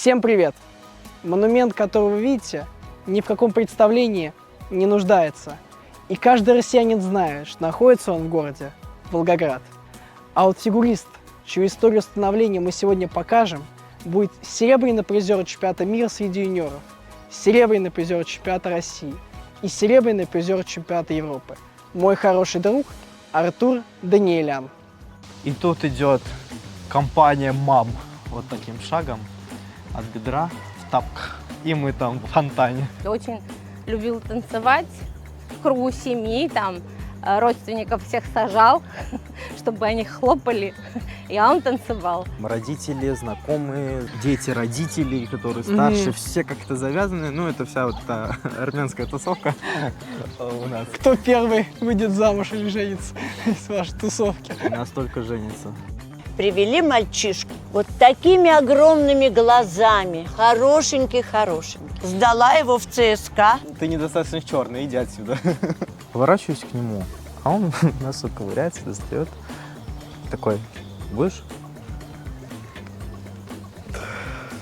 Всем привет! Монумент, который вы видите, ни в каком представлении не нуждается. И каждый россиянин знает, что находится он в городе Волгоград. А вот фигурист, чью историю становления мы сегодня покажем, будет серебряный призер чемпионата мира среди юниоров, серебряный призер чемпионата России и серебряный призер чемпионата Европы. Мой хороший друг Артур Даниэлян. И тут идет компания мам вот таким шагом от бедра в тапках. И мы там в фонтане. Очень любил танцевать в кругу семьи, там родственников всех сажал, чтобы они хлопали, и он танцевал. Родители, знакомые, дети родителей, которые старше, все как-то завязаны. Ну, это вся вот та армянская тусовка у нас. Кто первый выйдет замуж или женится из вашей тусовки? У нас только женится. Привели мальчишку вот такими огромными глазами, хорошенький-хорошенький. Сдала его в ЦСКА. Ты недостаточно черный, иди отсюда. Поворачиваюсь к нему, а он нас ковыряется, достает. Такой, будешь?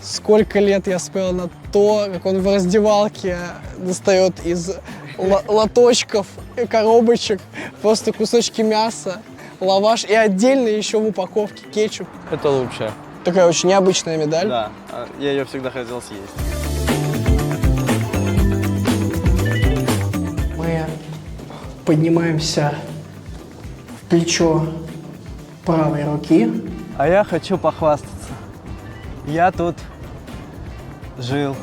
Сколько лет я смотрел на то, как он в раздевалке достает из лоточков и коробочек просто кусочки мяса, лаваш и отдельно еще в упаковке кетчуп. Это лучше. Такая очень необычная медаль. Да, я ее всегда хотел съесть. Мы поднимаемся в плечо правой руки. А я хочу похвастаться. Я тут жил.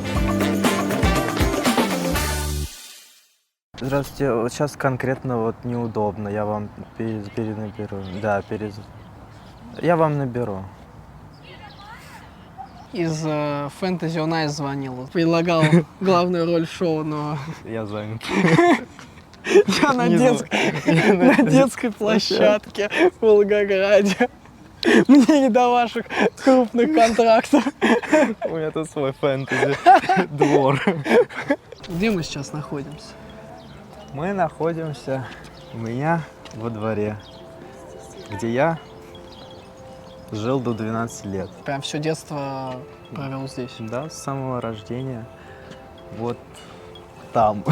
Здравствуйте, вот сейчас конкретно вот неудобно, я вам перенаберу. Да, я вам наберу. Из Fantasy on Ice звонил, предлагал главную роль в шоу, но Я занят. я на детской площадке в Волгограде. Мне не до ваших крупных контрактов. У меня тут свой фэнтези двор. Где мы сейчас находимся? Мы находимся у меня во дворе, где я жил до 12 лет. Прям все детство провел здесь. Да, с самого рождения. Вот там.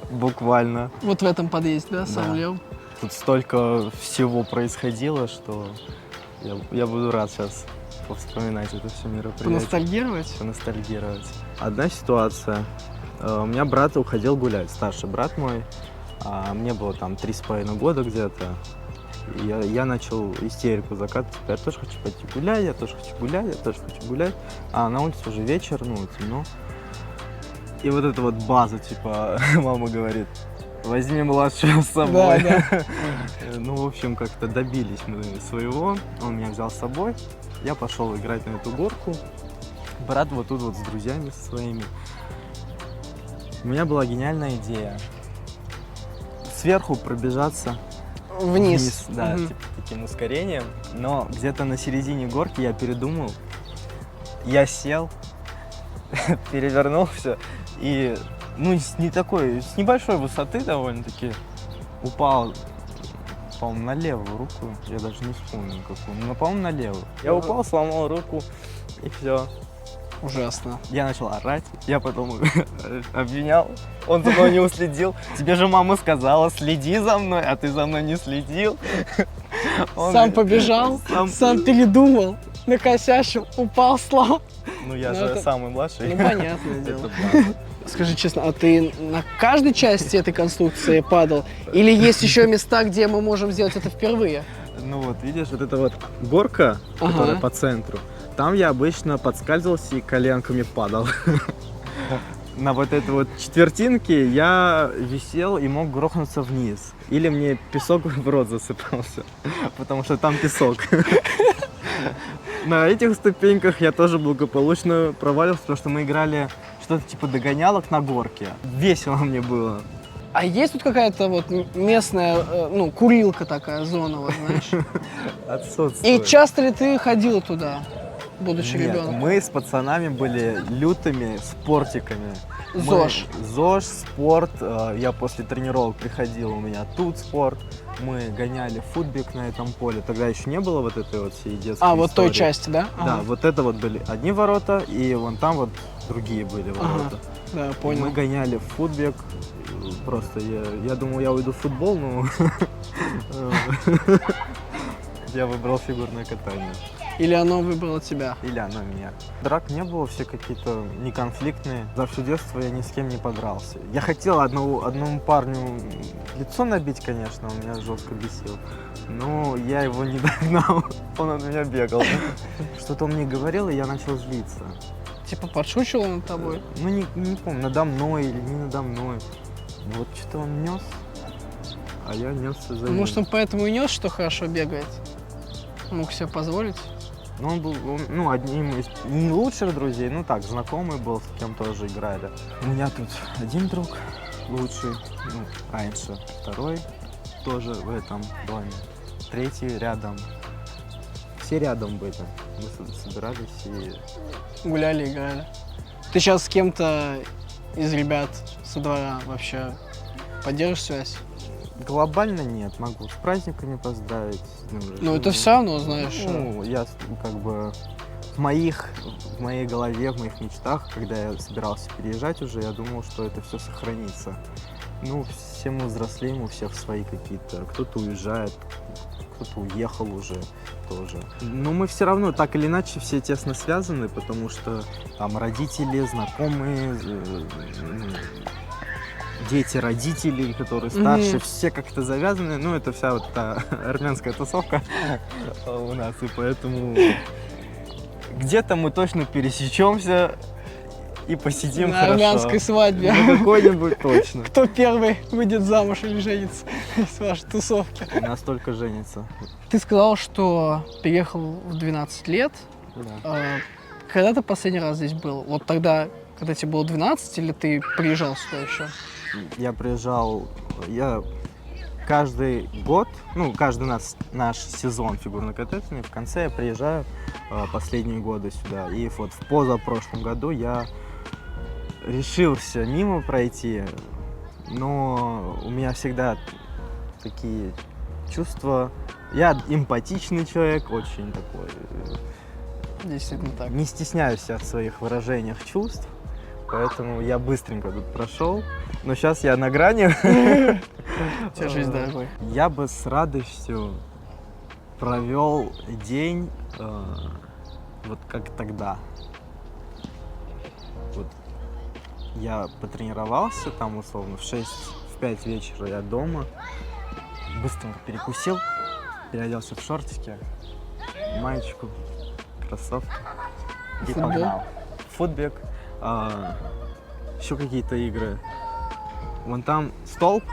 Буквально. Вот в этом подъезде, да, сам Да. лев? Тут столько всего происходило, что я буду рад сейчас повспоминать это все мероприятие. Поностальгировать? Поностальгировать. Одна ситуация. У меня брат уходил гулять, старший брат мой. Мне было там 3,5 года где-то. И я начал истерику закатывать. Я тоже хочу пойти гулять, я тоже хочу гулять, я тоже хочу гулять. А на улице уже вечер, ну, темно. И вот эта вот база, типа, мама говорит, возьми младшего с собой. Да. Ну, в общем, как-то добились мы своего. Он меня взял с собой. Я пошел играть на эту горку. Брат вот тут вот с друзьями со своими. У меня была гениальная идея. Сверху пробежаться Вниз. да, типа таким ускорением. Но где-то на середине горки я передумал. Я сел, перевернулся и, ну, с небольшой высоты довольно-таки упал, по-моему, на левую руку. Я даже не вспомню какую, но, по-моему, на левую. Я упал, сломал руку и все. Ужасно. Я начал орать, я потом обвинял, он за мной не уследил. Тебе же мама сказала, следи за мной, а ты за мной не следил. Сам побежал, сам передумал, накосячил, упал, сломал. Ну я Ну, же это- самый младший. Ну, понятное дело. Это база. Скажи честно, а ты на каждой части этой конструкции падал? Или есть еще места, где мы можем сделать это впервые? Ну вот, видишь, вот эта вот горка, которая по центру, там я обычно подскальзывался и коленками падал. На вот этой вот четвертинке я висел и мог грохнуться вниз. Или мне песок в рот засыпался, потому что там песок. На этих ступеньках я тоже благополучно провалился, потому что мы играли что-то типа догонялок на горке. Весело мне было. А есть тут какая-то вот местная, ну, курилка такая, зона, вот, знаешь? И Отсутствует. часто ли ты ходил туда? будучи Нет, ребенком? мы с пацанами были лютыми спортиками. ЗОЖ. ЗОЖ, спорт. Я после тренировок приходил, у меня тут спорт. Мы гоняли футбик на этом поле. Тогда еще не было вот этой вот всей детской А, вот той истории. части, да? Да, Ага. вот это вот были одни ворота, и вон там вот другие были ворота. Да, Мы понял. гоняли в футбик. Просто я думал, я уйду в футбол, но я выбрал фигурное катание. Или оно выбрало тебя? Или оно меня. Драк не было, все какие-то неконфликтные. За все детство я ни с кем не подрался. Я хотел одному парню лицо набить, конечно, он меня жестко бесил. Но я его не догнал, он от меня бегал. Что-то он мне говорил, и я начал злиться. Типа подшучивал он над тобой? Ну, не помню, надо мной или не надо мной. Ну, вот что-то он нес, а я несся за ним. Может, он поэтому и нес, что хорошо бегает? Мог себе позволить? Ну, он был, одним из не лучших друзей, ну так, знакомый был, с кем тоже играли. У меня тут один друг лучший, раньше, второй тоже в этом доме, третий рядом. Все рядом были. Мы собирались и... Гуляли, играли. Ты сейчас с кем-то из ребят со двора вообще поддержишь связь? Глобально нет, могу с праздниками поздравить. С днем Ну, это рождения. все равно, знаешь. Ну, я как бы в моей голове, в моих мечтах, когда я собирался переезжать уже, я думал, что это все сохранится. Ну, все мы взрослеем, у всех свои какие-то, кто-то уезжает, кто-то уехал уже тоже. Но мы все равно так или иначе все тесно связаны, потому что там родители, знакомые, дети родителей, которые старше, все как-то завязаны. Ну, это вся вот та армянская тусовка у нас, и поэтому где-то мы точно пересечемся и посидим На хорошо. армянской свадьбе. На какой-нибудь точно. Кто первый выйдет замуж или женится из вашей тусовки? У нас только женится. Ты сказал, что переехал в 12 лет. Да. Когда ты последний раз здесь был? Вот тогда, когда тебе было 12, или ты приезжал сюда еще? Я приезжал, каждый год, каждый наш сезон фигурно-катательный, в конце я приезжаю последние годы сюда. И вот в позапрошлом году я решился мимо пройти, но у меня всегда такие чувства. Я эмпатичный человек, очень такой. Действительно так. Не стесняюсь в своих выражениях чувств, поэтому я быстренько тут прошел. Но сейчас я на грани. Держись, дорогой. Я бы с радостью провел день вот как тогда. Вот я потренировался там условно в 5 вечера я дома, быстренько перекусил, переоделся в шортики, маечку, кроссовки и Футбол? погнал. Футбик, еще какие-то игры. Вон там столб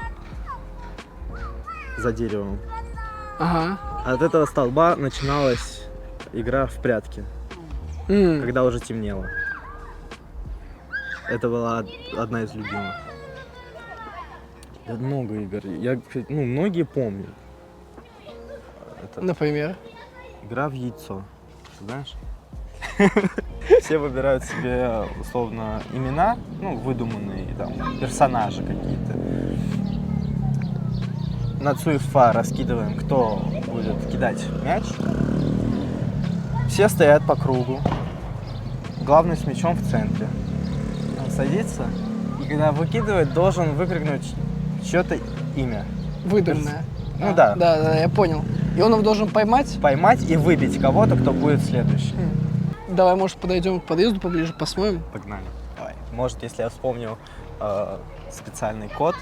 за деревом. Ага. От этого столба начиналась игра в прятки, когда уже темнело. Это была одна из любимых. Много игр. Я, многие помню. Это Например? игра в яйцо. Знаешь? Все выбирают себе условно имена, выдуманные там персонажи какие-то. На цуефа раскидываем, кто будет кидать мяч. Все стоят по кругу. Главный с мячом в центре. Он садится и когда выкидывает, должен выкрикнуть чье-то имя. Выдуманное. Ну да. Да, я понял. И он его должен поймать? Поймать и выбить кого-то, кто будет следующий. Давай, может, подойдем к подъезду поближе, посмотрим? Погнали. Давай. Может, если я вспомню специальный код,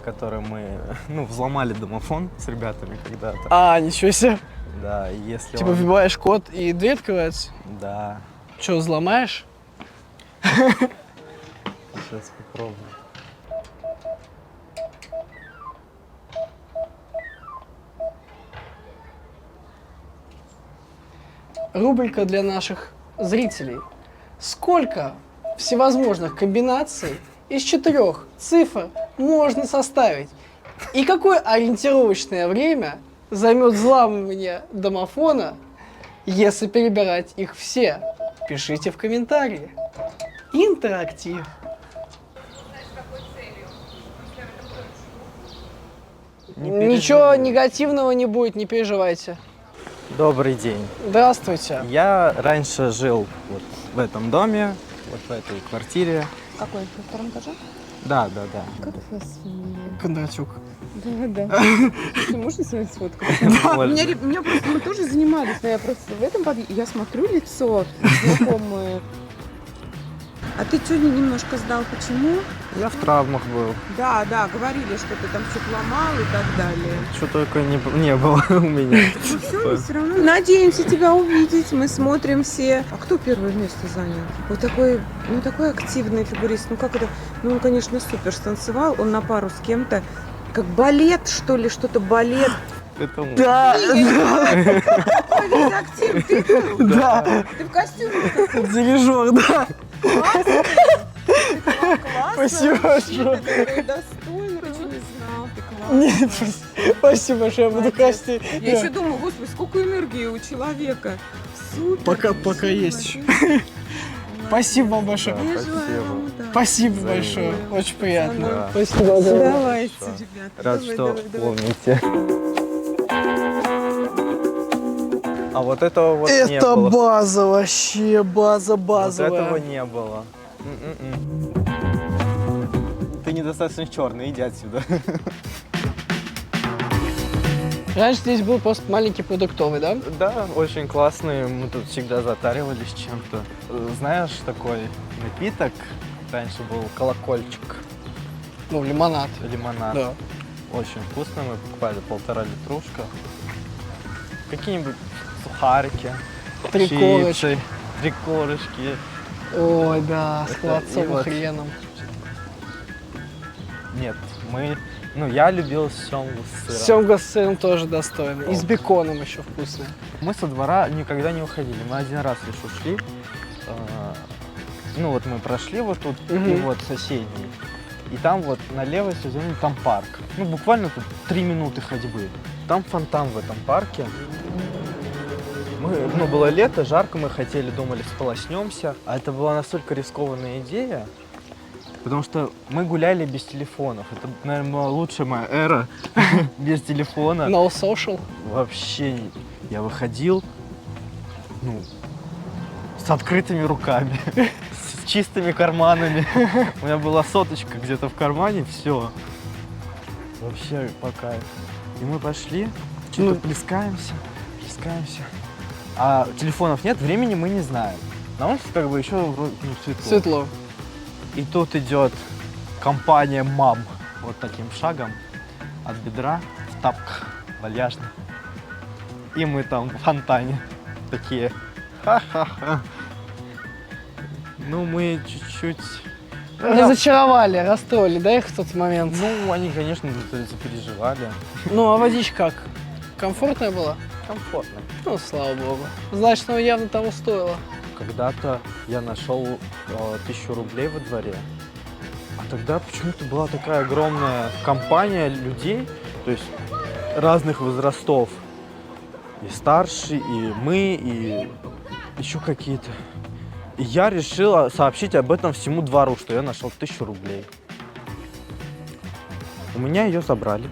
который мы, взломали домофон с ребятами когда-то. А, ничего себе. Да, и если Типа он... вбиваешь код и дверь открывается? Да. Че, взломаешь? Сейчас попробую. Рубрика для наших зрителей. Сколько всевозможных комбинаций из 4 цифр можно составить? И какое ориентировочное время займет взламывание домофона Если перебирать их все, пишите в комментарии. Интерактив. Ничего негативного не будет, не переживайте. Добрый день. Здравствуйте. Я раньше жил вот в этом доме, вот в этой квартире. Какой? На втором этаже? Да. Как вас фамилия? Кондратюк. Да. Можно с вами сфоткаться? Можно. Меня просто, мы тоже занимались, но я просто в этом подъезде, я смотрю лицо знакомое. А ты сегодня немножко сдал, почему? Я в травмах был. Да, говорили, что ты там что-то ломал и так далее. Что только не было у меня. Ну все равно. Надеемся тебя увидеть, мы смотрим все. А кто первое место занял? Вот такой, такой активный фигурист. Ну как это? Ну он, конечно, супер станцевал, он на пару с кем-то. Как балет, что ли, что-то балет. Это Да, Ой, весь актив, ты был? да. Ты в костюме? Дирижер, да. Классно. Спасибо большое. Ты такой достойный, ты что, не знал? Ты классный. Нет, спасибо большое, я буду красить. Я еще думаю, господи, сколько энергии у человека. Супер. Пока есть еще. Молодец. Спасибо вам большое. Я Спасибо. желаю вам удачи. Спасибо Взаимно. большое, очень приятно. Да. Спасибо огромное. Давайте, Хорошо. ребята. Рад, давай, что давай. помните. А вот этого вот не Это было. база вообще, база Вот базовая. этого не было. Ты недостаточно черный, иди отсюда. Раньше здесь был просто маленький продуктовый, да? Да, очень классный. Мы тут всегда затаривались чем-то. Знаешь, такой напиток раньше был колокольчик, Ну, лимонад. лимонад. Да. Очень вкусно. Мы покупали 1,5 литрушка. Какие-нибудь сухарики, Три корочки. чипсы, 3 корочки. Ой, да, с Это холодцом и и вот. хреном. Нет, я любил семгу с сыром. Семга с сыром тоже достойно. И с беконом еще вкусно. Мы со двора никогда не уходили. Мы один раз лишь ушли. Ну вот мы прошли вот тут, и Мгм. вот соседний. И там вот налево, если взглянуть, там парк. Ну буквально тут 3 минуты ходьбы. Там фонтан в этом парке. Было лето, жарко, мы думали, сполоснемся. А это была настолько рискованная идея, потому что мы гуляли без телефонов. Это, наверное, была лучшая моя эра без телефона. No social. Вообще, я выходил, с открытыми руками, с чистыми карманами. У меня была соточка где-то в кармане, все. Вообще по кайфу. И мы пошли, что-то плескаемся. А телефонов нет, времени мы не знаем. На улице как бы еще вроде светло. Светло. И тут идет компания мам вот таким шагом от бедра в тапках вальяжно. И мы там в фонтане такие ха-ха-ха. Ну, мы чуть-чуть... Разочаровали, расстроили, да, их в тот момент? Ну, они, конечно, запереживали. Ну, а водичка как? Комфортная была? Комфортно. Ну, слава богу. Значит, оно явно того стоило. Когда-то я нашел 1000 рублей во дворе, а тогда почему-то была такая огромная компания людей, то есть разных возрастов. И старшие, и мы, и еще какие-то. И я решил сообщить об этом всему двору, что я нашел 1000 рублей. У меня ее забрали.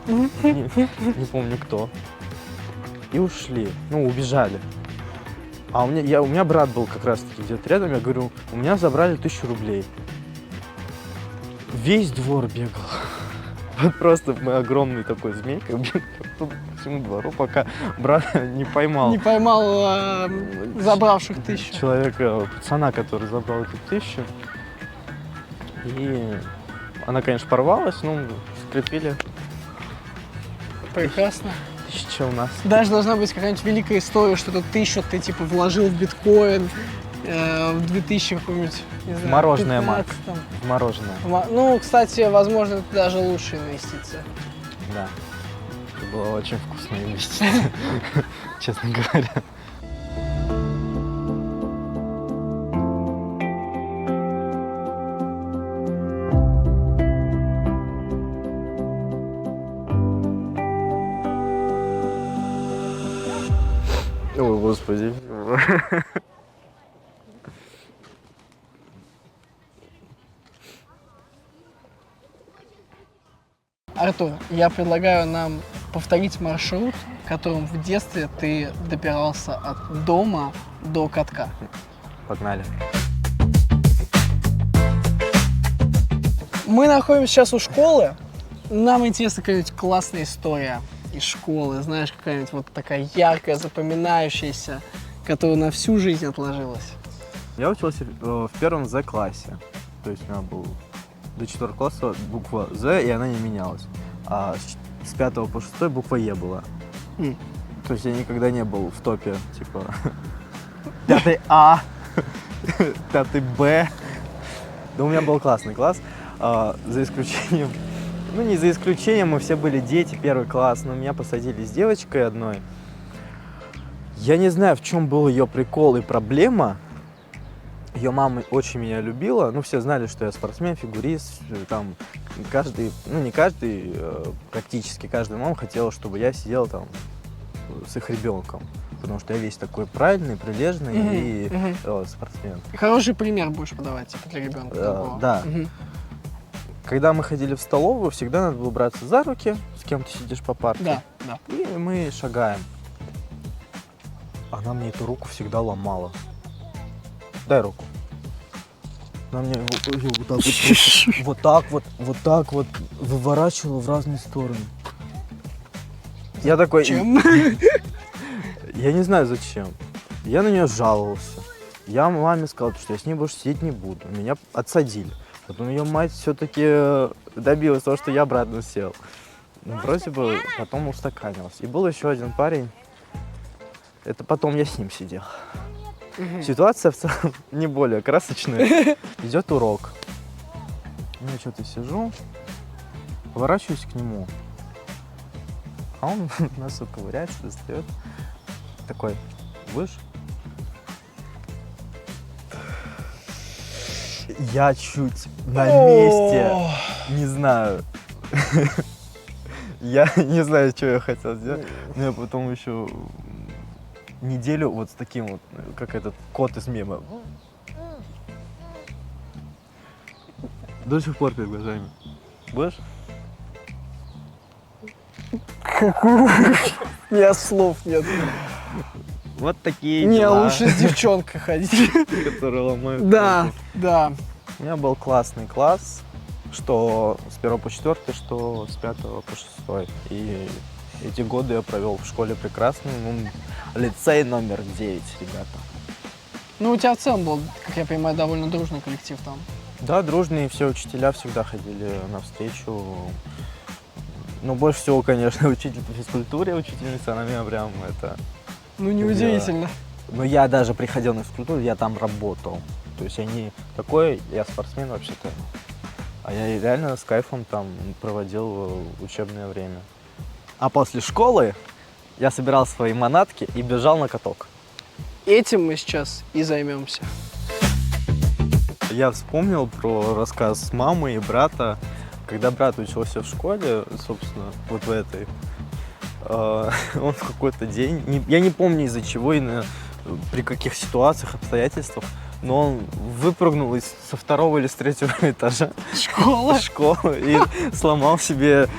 Не помню кто. И ушли. Ну, убежали. А у меня брат был как раз-таки где-то рядом. Я говорю, у меня забрали 1000 рублей. Весь двор бегал. Вот просто мы огромный такой змейкой бегал по всему двору, пока брат не поймал. Не поймал забравших 1000. Человека, пацана, который забрал эту 1000. И она, конечно, порвалась, но скрепили. Прекрасно. 1000 у нас. Даже должна быть какая-нибудь великая история, что эту 1000 ты типа вложил в биткоин в 2000 каком-нибудь, не знаю, Мороженое, Мак. 15-м. Мороженое. Ну, кстати, возможно, это даже лучшая инвестиция. Да. Это была очень вкусная инвестиция, честно говоря. Ой, господи. Артур, я предлагаю нам повторить маршрут, которым в детстве ты добирался от дома до катка. Погнали. Мы находимся сейчас у школы. Нам интересна какая-нибудь классная история из школы. Знаешь, какая-нибудь вот такая яркая, запоминающаяся, которая на всю жизнь отложилась. Я учился в первом З-классе. То есть у меня был до 4 класса буква З, и она не менялась. А с 5 по 6 буква Е была. М. То есть я никогда не был в топе, типа, 5 А, 5 Б. Да у меня был классный класс, за исключением, ну не за исключением, мы все были дети, первый класс, но меня посадили с девочкой одной. Я не знаю, в чем был ее прикол и проблема. Ее мама очень меня любила, ну все знали, что я спортсмен, фигурист, там каждый, ну не каждый, практически каждая мама хотела, чтобы я сидел там с их ребенком, потому что я весь такой правильный, прилежный и спортсмен. Хороший пример будешь подавать типа, для ребенка. такого. Да. Мгм. Когда мы ходили в столовую, всегда надо было браться за руки, с кем ты сидишь по парте, Да, да. и мы шагаем. Она мне эту руку всегда ломала. Дай руку. Она мне вот так вот выворачивала в разные стороны. Я такой... Чем? Я не знаю зачем. Я на нее жаловался. Я маме сказал, что я с ней больше сидеть не буду. Меня отсадили. Потом ее мать все-таки добилась того, что я обратно сел. Ну, вроде бы потом устаканилась. И был еще один парень. Это потом я с ним сидел. Ситуация в целом не более красочная. Идет урок. Я что-то сижу, поворачиваюсь к нему. А он носу ковыряется, достает. Такой, будешь? Я чуть на месте, О, не знаю. Я не знаю, что я хотел сделать. Но я потом еще неделю вот с таким вот, как этот кот из мема. До сих пор перед глазами. Будешь? У меня слов нет. Вот такие Не, дела, лучше с девчонкой ходить. которые ломают. Да, руку. да. У меня был классный класс, что с 1 по 4, что с 5 по 6. И эти годы я провел в школе прекрасно. Ну, лицей номер 9, ребята. Ну, у тебя в целом был, как я понимаю, довольно дружный коллектив там. Да, дружные, все учителя всегда ходили навстречу. Но больше всего, конечно, учитель по физкультуре, учительница, она меня прям это... Ну, неудивительно. Но я даже приходил на физкультуру, я там работал. То есть я не такой, я спортсмен вообще-то. А я реально с кайфом там проводил учебное время. А после школы я собирал свои манатки и бежал на каток. Этим мы сейчас и займемся. Я вспомнил про рассказ мамы и брата. Когда брат учился в школе, собственно, вот в этой, он в какой-то день, я не помню из-за чего и при каких ситуациях, обстоятельствах, но он выпрыгнул со 2-го или с 3-го этажа школы и сломал себе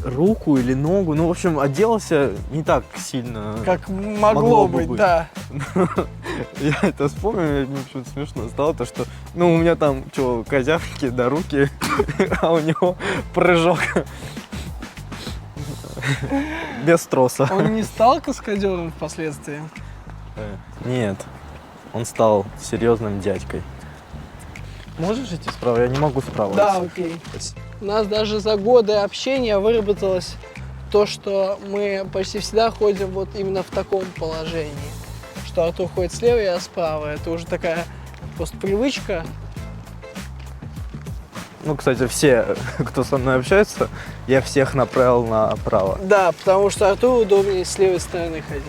руку или ногу. Ну, в общем, отделался не так сильно. Как могло быть, да. Я это вспомнил, мне почему-то смешно стало, то что, ну, у меня там, что, козявки до руки, а у него прыжок без троса. Он не стал каскадером впоследствии? Нет, он стал серьезным дядькой. Можешь идти справа? Я не могу справа. Да, окей. У нас даже за годы общения выработалось то, что мы почти всегда ходим вот именно в таком положении. Что Артур ходит слева, я справа. Это уже такая просто привычка. Ну, кстати, все, кто со мной общается, я всех направил направо. Да, потому что Артуру удобнее с левой стороны ходить.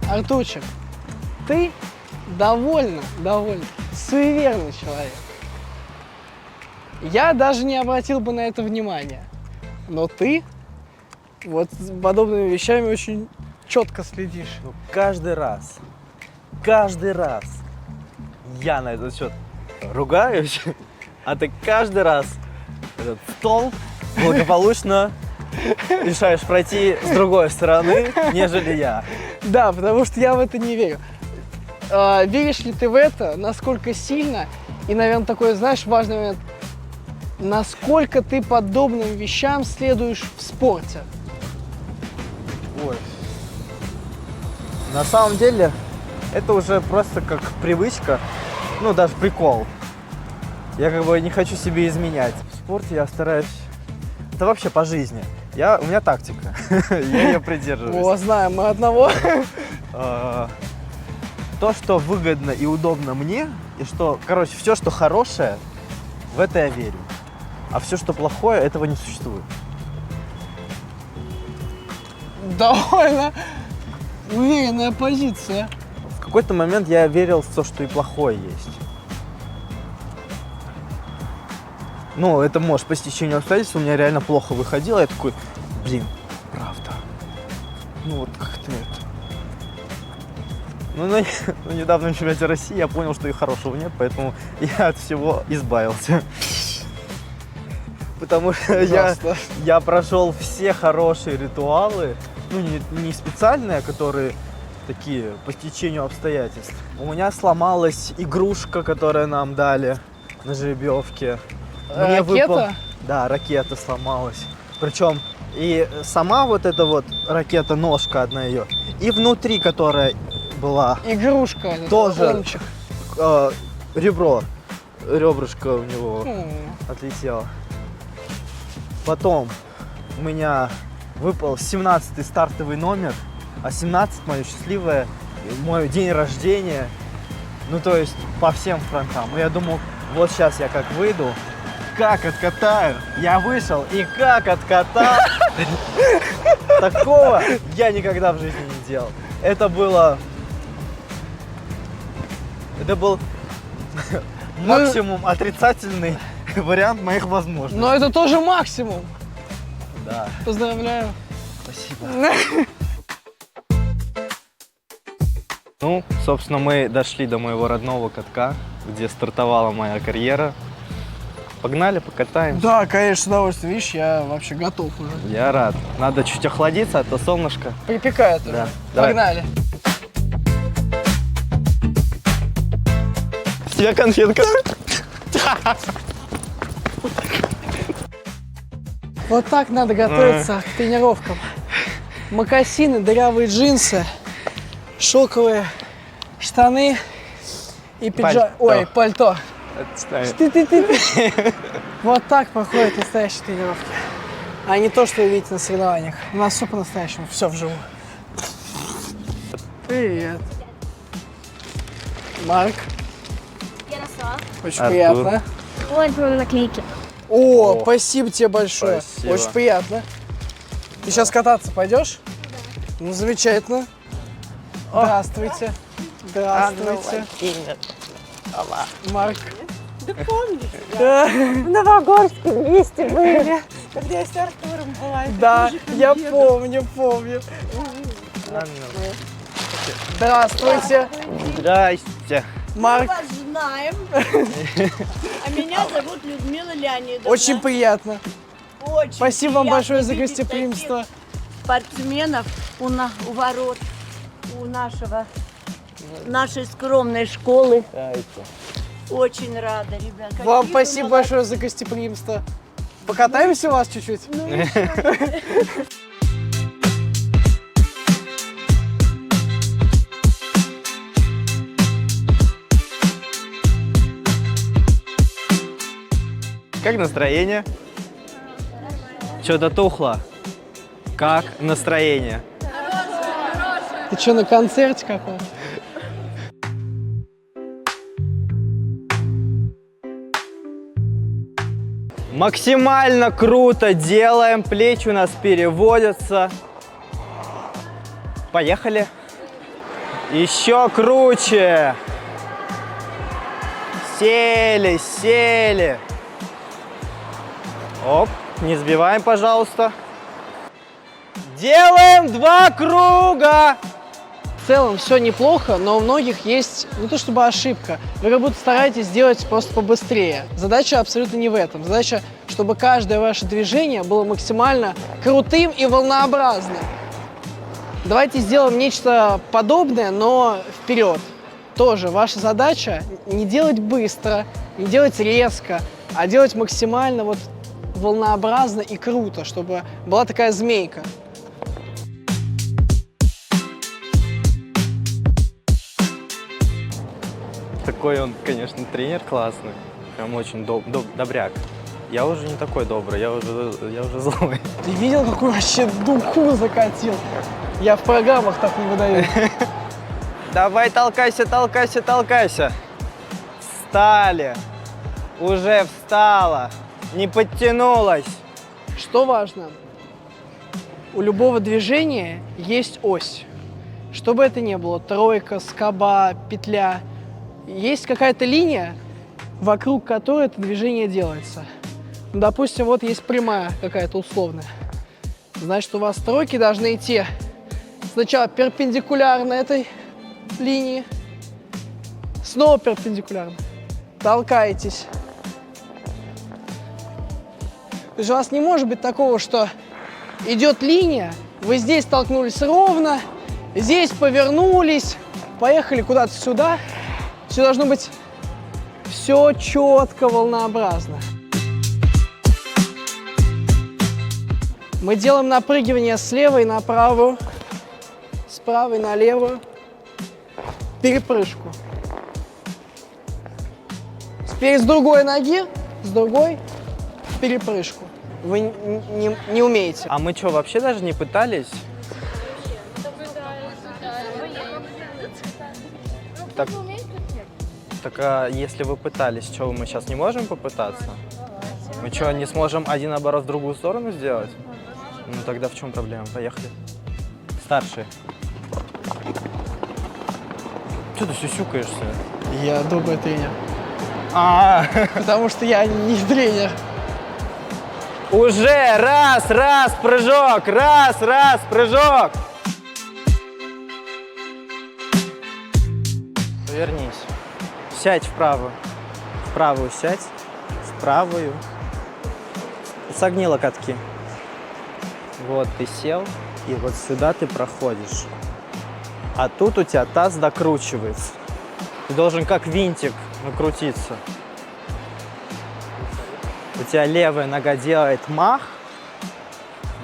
Артурчик, ты довольно суеверный человек. Я даже не обратил бы на это внимания. Но ты вот с подобными вещами очень четко следишь. Ну, каждый раз я на этот счет ругаюсь, а ты каждый раз этот стол благополучно решаешь пройти с другой стороны, нежели я. Да, потому что я в это не верю. Веришь ли ты в это? Насколько сильно? И, наверное, такой, знаешь, важный момент. Насколько ты подобным вещам следуешь в спорте? Ой. На самом деле, это уже просто как привычка, ну, даже прикол. Я как бы не хочу себе изменять. В спорте я стараюсь... Это вообще по жизни. У меня тактика. Я ее придерживаюсь. О, знаем мы одного. То, что выгодно и удобно мне, и что, короче, все, что хорошее, в это я верю. А все, что плохое, этого не существует. Довольно уверенная позиция. В какой-то момент я верил в то, что и плохое есть. Ну, это может по стечению обстоятельств, у меня реально плохо выходило. Я такой, блин, правда. Ну вот как-то это. Ну, на недавнем чемпионате России я понял, что и хорошего нет, поэтому я от всего избавился. Потому что я прошел все хорошие ритуалы, ну не специальные, а которые такие по стечению обстоятельств. У меня сломалась игрушка, которую нам дали на жеребьевке. Ракета? Да, ракета сломалась. Причем и сама вот эта вот ракета, ножка одна ее, и внутри, которая была Игрушка. тоже Умчик. ребрышко у него отлетело. Потом у меня выпал 17-й стартовый номер, а 17 мое счастливое, мой день рождения. Ну, то есть по всем фронтам. И я думал, вот сейчас я как выйду, как откатаю. Я вышел и как откатал. Такого я никогда в жизни не делал. Это был максимум отрицательный вариант моих возможностей. Но это тоже максимум. Да. Поздравляю. Спасибо. Ну, собственно, мы дошли до моего родного катка, где стартовала моя карьера. Погнали, покатаемся. Да, конечно, с удовольствием. Видишь, я вообще готов уже. Я рад. Надо чуть охладиться, а то солнышко. Припекает уже. Да. Давай. Погнали. С тебя конфетка. Вот так надо готовиться к тренировкам. Мокасины, дырявые джинсы, шелковые штаны и пиджак. Пальто. Ой, пальто. Отставить. Ты. Вот так проходят настоящие тренировки. А не то, что вы видите на соревнованиях. У нас все по-настоящему, все вживую. Привет. Марк. Ярослав. Очень Артур. приятно. Вот твои наклейки. О, О, спасибо тебе большое. спасибо. Очень приятно. Ты сейчас кататься пойдешь? Ну, замечательно. Здравствуйте. Здравствуйте. Марк. Да помнишь? Да, В Новогорске вместе были, когда я с Артуром была. Это да, тоже я победа. помню. Здравствуйте. Здрасте. Марк, Вас знаем. А меня зовут Людмила Леонидовна. очень приятно. Очень Спасибо вам приятно большое за видеть гостеприимство. таких спортсменов у ворот у нашей скромной школы. Очень рада, ребят. Вам Какие вы спасибо молодцы. большое за гостеприимство. Покатаемся у вас чуть-чуть? Как настроение? Что-то тухло. Как настроение? Ты что, на концерте каком-то? Максимально круто делаем, плечи у нас переводятся. Поехали. Еще круче. Сели, сели. Оп, не сбиваем, пожалуйста. Делаем 2 круга. В целом все неплохо, но у многих есть не то чтобы ошибка. Вы как будто стараетесь сделать просто побыстрее. Задача абсолютно не в этом. Задача, чтобы каждое ваше движение было максимально крутым и волнообразным. Давайте сделаем нечто подобное, но вперед. Тоже ваша задача не делать быстро, не делать резко, а делать максимально вот волнообразно и круто, чтобы была такая змейка. Такой он, конечно, тренер классный. Прям очень добряк. Я уже не такой добрый, я уже злой. Ты видел, какую вообще духу закатил? Я в программах так не выдаю. Давай, толкайся, толкайся, толкайся. Встали. Уже встала. Не подтянулась. Что важно? У любого движения есть ось. Что бы это ни было, тройка, скоба, петля, есть какая-то линия, вокруг которой это движение делается. Ну, допустим, вот есть прямая какая-то условная. Значит, у вас тройки должны идти сначала перпендикулярно этой линии, снова перпендикулярно. Толкаетесь. То есть у вас не может быть такого, что идет линия, вы здесь столкнулись ровно, здесь повернулись, поехали куда-то сюда. Все должно быть все четко, волнообразно. Мы делаем напрыгивание с левой на правую, с правой на левую, перепрыжку. Теперь с другой ноги, с другой перепрыжку. Вы не умеете. А мы что, вообще даже не пытались? Так а если вы пытались, что мы сейчас не можем попытаться? Мы что, не сможем один оборот в другую сторону сделать? Ну тогда в чем проблема? Поехали. Старший. Что ты сюсюкаешься? Я добрый тренер. Потому что я не тренер. Уже! Раз, прыжок! Раз, прыжок! Повернись. Сядь вправо. В правую сядь. В правую. Согни локотки. Вот ты сел, и вот сюда ты проходишь. А тут у тебя таз докручивается. Ты должен как винтик накрутиться. У тебя левая нога делает мах,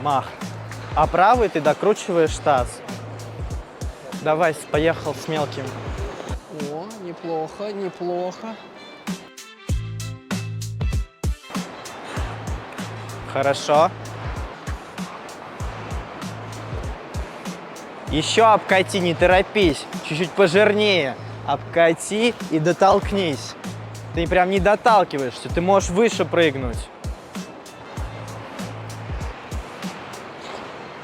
а правой ты докручиваешь таз. Давай, поехал с мелким. О, неплохо, неплохо. Хорошо. Еще обкати, не торопись. Чуть-чуть пожирнее. Обкати и дотолкнись. Ты прям не доталкиваешься, ты можешь выше прыгнуть.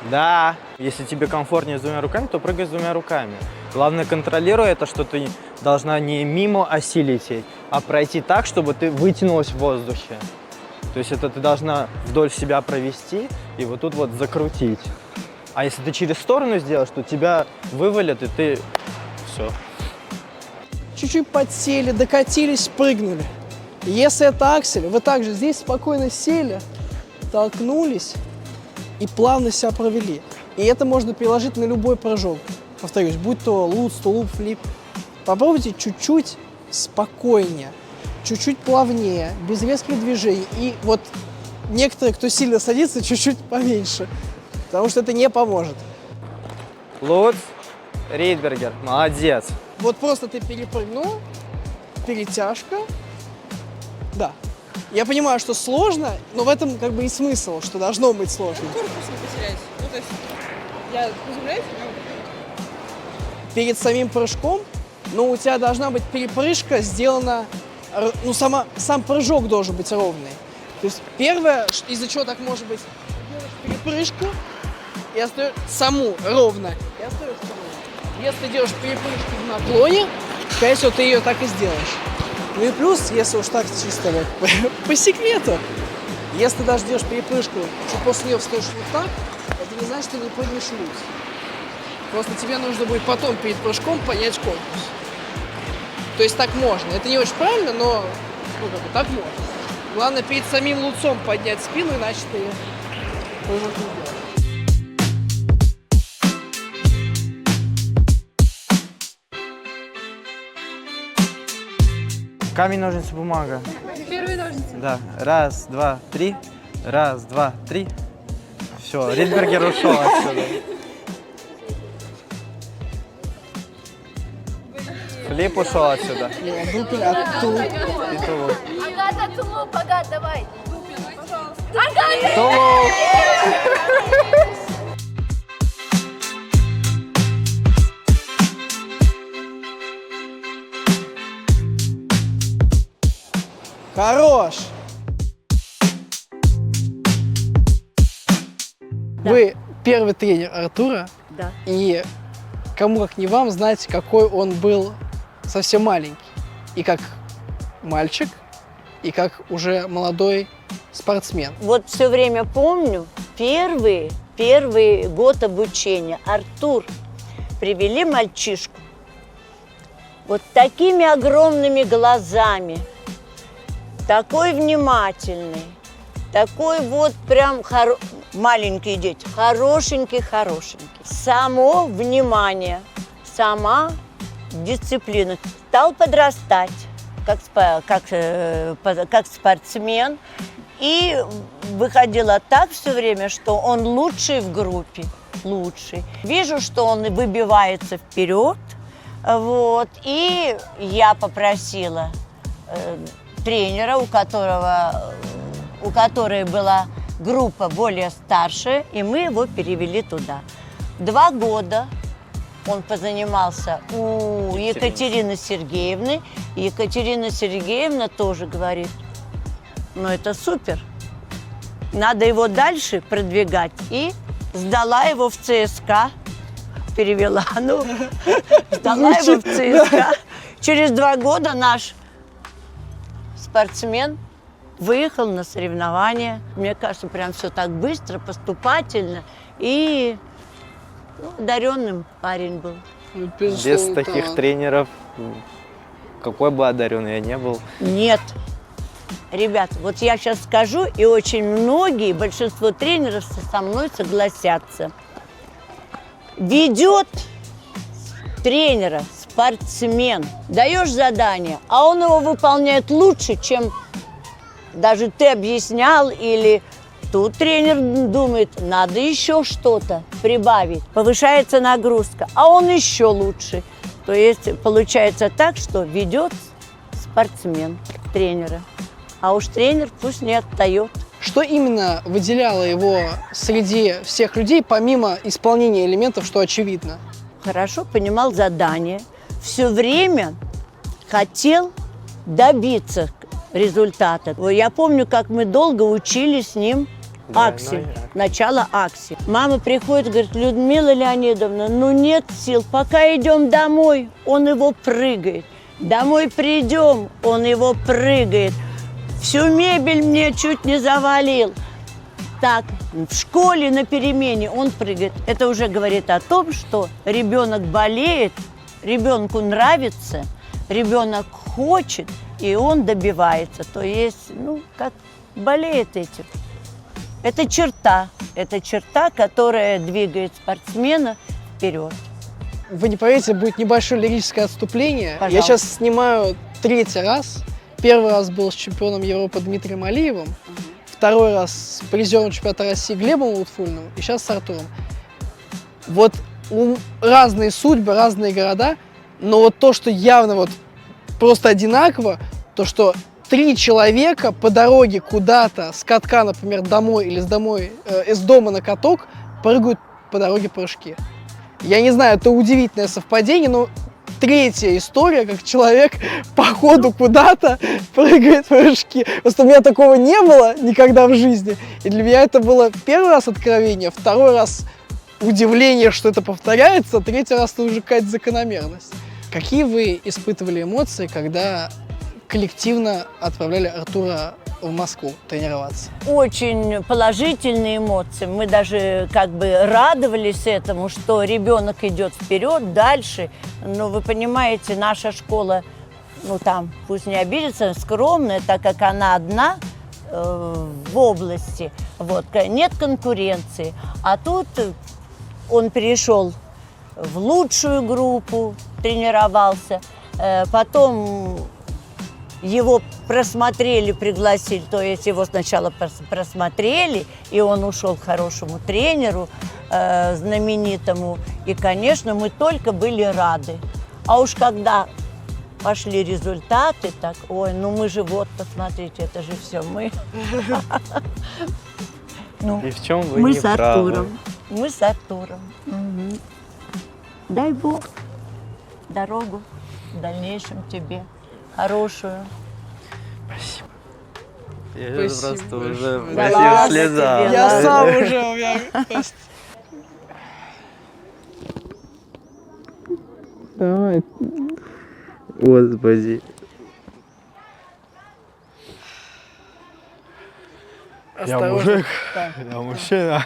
Да. Если тебе комфортнее с двумя руками, то прыгай с двумя руками. Главное, контролируй это, что ты должна не мимо оси лететь, а пройти так, чтобы ты вытянулась в воздухе. То есть это ты должна вдоль себя провести и вот тут вот закрутить. А если ты через сторону сделаешь, то тебя вывалят, и ты... Все. Чуть-чуть подсели, докатились, прыгнули. Если это аксель, вы также здесь спокойно сели, толкнулись и плавно себя провели. И это можно переложить на любой прыжок. Повторюсь, будь то луц, тулуп, флип. Попробуйте чуть-чуть спокойнее, чуть-чуть плавнее, без резких движений. И вот некоторые, кто сильно садится, чуть-чуть поменьше, потому что это не поможет. Луц, Ридбергер, молодец. Вот просто ты перепрыгнул, перетяжка. Да. Я понимаю, что сложно, но в этом как бы и смысл, что должно быть сложно. Корпус не потеряйся. Ну, то есть, я приземляюсь, Перед самим прыжком, ну, у тебя должна быть перепрыжка сделана, ну, сам прыжок должен быть ровный. То есть первое, из-за чего так может быть, делаешь перепрыжку и остаешь саму ровно. И остаешься ровно. Если ты делаешь перепрыжку в наклоне, скорее всего, ты ее так и сделаешь. Ну и плюс, если уж так чисто вот, по секрету, Если ты даже делаешь перепрыжку, что после нее встаешь вот так, это не значит, что ты не прыгнешь вниз. Просто тебе нужно будет потом перед прыжком понять конкурс. То есть так можно. Это не очень правильно, но так можно. Главное перед самим луцом поднять спину, иначе ты прыжок не делаешь. Камень, ножницы, бумага. Первые ножницы. Да. Раз, два, три. Раз, два, три. Все, Ридбергер ушел отсюда. Филипп ушел отсюда. И Тулу. Агата, тулуп, Агат, давай. Тулу. Хорош! Вы первый тренер Артура, Да. и кому как не вам знать, какой он был совсем маленький. И как мальчик, и как уже молодой спортсмен. Вот все время помню первый год обучения. Артур, привели мальчишку вот такими огромными глазами, такой внимательный, такой вот прям маленькие дети, хорошенький. Само внимание, сама дисциплина. Стал подрастать как спортсмен. И выходило так все время, что он лучший в группе. Лучший. Вижу, что он выбивается вперед. Вот. И я попросила тренера, у которой была группа более старшая, и мы его перевели туда. 2 года он позанимался у Екатерины Сергеевны. И Екатерина Сергеевна тоже говорит: ну это супер, надо его дальше продвигать. И сдала его в ЦСКА, перевела, сдала его в ЦСКА. Через 2 года наш спортсмен выехал на соревнования. Мне кажется, прям все так быстро, поступательно. И одаренным парень был. Без таких тренеров, какой бы одаренный я не был. Нет. Ребят, вот я сейчас скажу, и очень многие, большинство тренеров со мной согласятся. Ведет тренера спортсмен, даешь задание, а он его выполняет лучше, чем даже ты объяснял, или тут тренер думает, надо еще что-то прибавить. Повышается нагрузка, а он еще лучше. То есть получается так, что ведет спортсмен тренера. А уж тренер пусть не отдает. Что именно выделяло его среди всех людей, помимо исполнения элементов, что очевидно? Хорошо понимал задание, все время хотел добиться результата. Я помню, как мы долго учили с ним акси, начало акси. Мама приходит, говорит: Людмила Леонидовна, ну нет сил, пока идем домой, он его прыгает. Домой придем, он его прыгает. Всю мебель мне чуть не завалил. Так, в школе на перемене он прыгает. Это уже говорит о том, что ребенок болеет, ребенку нравится, ребенок хочет, и он добивается. То есть, как болеет этим. Это черта, которая двигает спортсмена вперед. Вы не поверите, будет небольшое лирическое отступление. Пожалуйста. Я сейчас снимаю 3-й раз. Первый раз был с чемпионом Европы Дмитрием Алиевым. Второй раз с призером чемпионата России Глебом Лутфуллиным. И сейчас с Артуром. Вот разные судьбы, разные города. Но вот то, что явно вот просто одинаково, то, что 3 человека по дороге куда-то с катка, например, домой или из дома на каток, прыгают по дороге прыжки. Я не знаю, это удивительное совпадение, но 3-я история, как человек по ходу куда-то прыгает прыжки. Просто у меня такого не было никогда в жизни. И для меня это было 1-й раз откровение, 2-й раз удивление, что это повторяется, 3-й раз это уже какая-то закономерность. Какие вы испытывали эмоции, когда коллективно отправляли Артура в Москву тренироваться? Очень положительные эмоции. Мы даже как бы радовались этому, что ребенок идет вперед, дальше. Но вы понимаете, наша школа, ну там, пусть не обидится, скромная, так как она одна в области. Вот, нет конкуренции. А тут он перешел в лучшую группу, тренировался. Потом его просмотрели, пригласили, то есть его сначала просмотрели, и он ушел к хорошему тренеру, знаменитому. И, конечно, мы только были рады. А уж когда пошли результаты, так, ой, ну мы же вот, посмотрите, это же все мы. И в чем вы Мы не с правы? Артуром. Мы с Артуром. Мгм. Дай Бог дорогу в дальнейшем тебе хорошую. Спасибо. Я Спасибо просто большое. уже Да просил ладно слеза. тебе, Я ладно. сам уже, у меня просто... Давай. Господи. Осторожно. Я мужчина.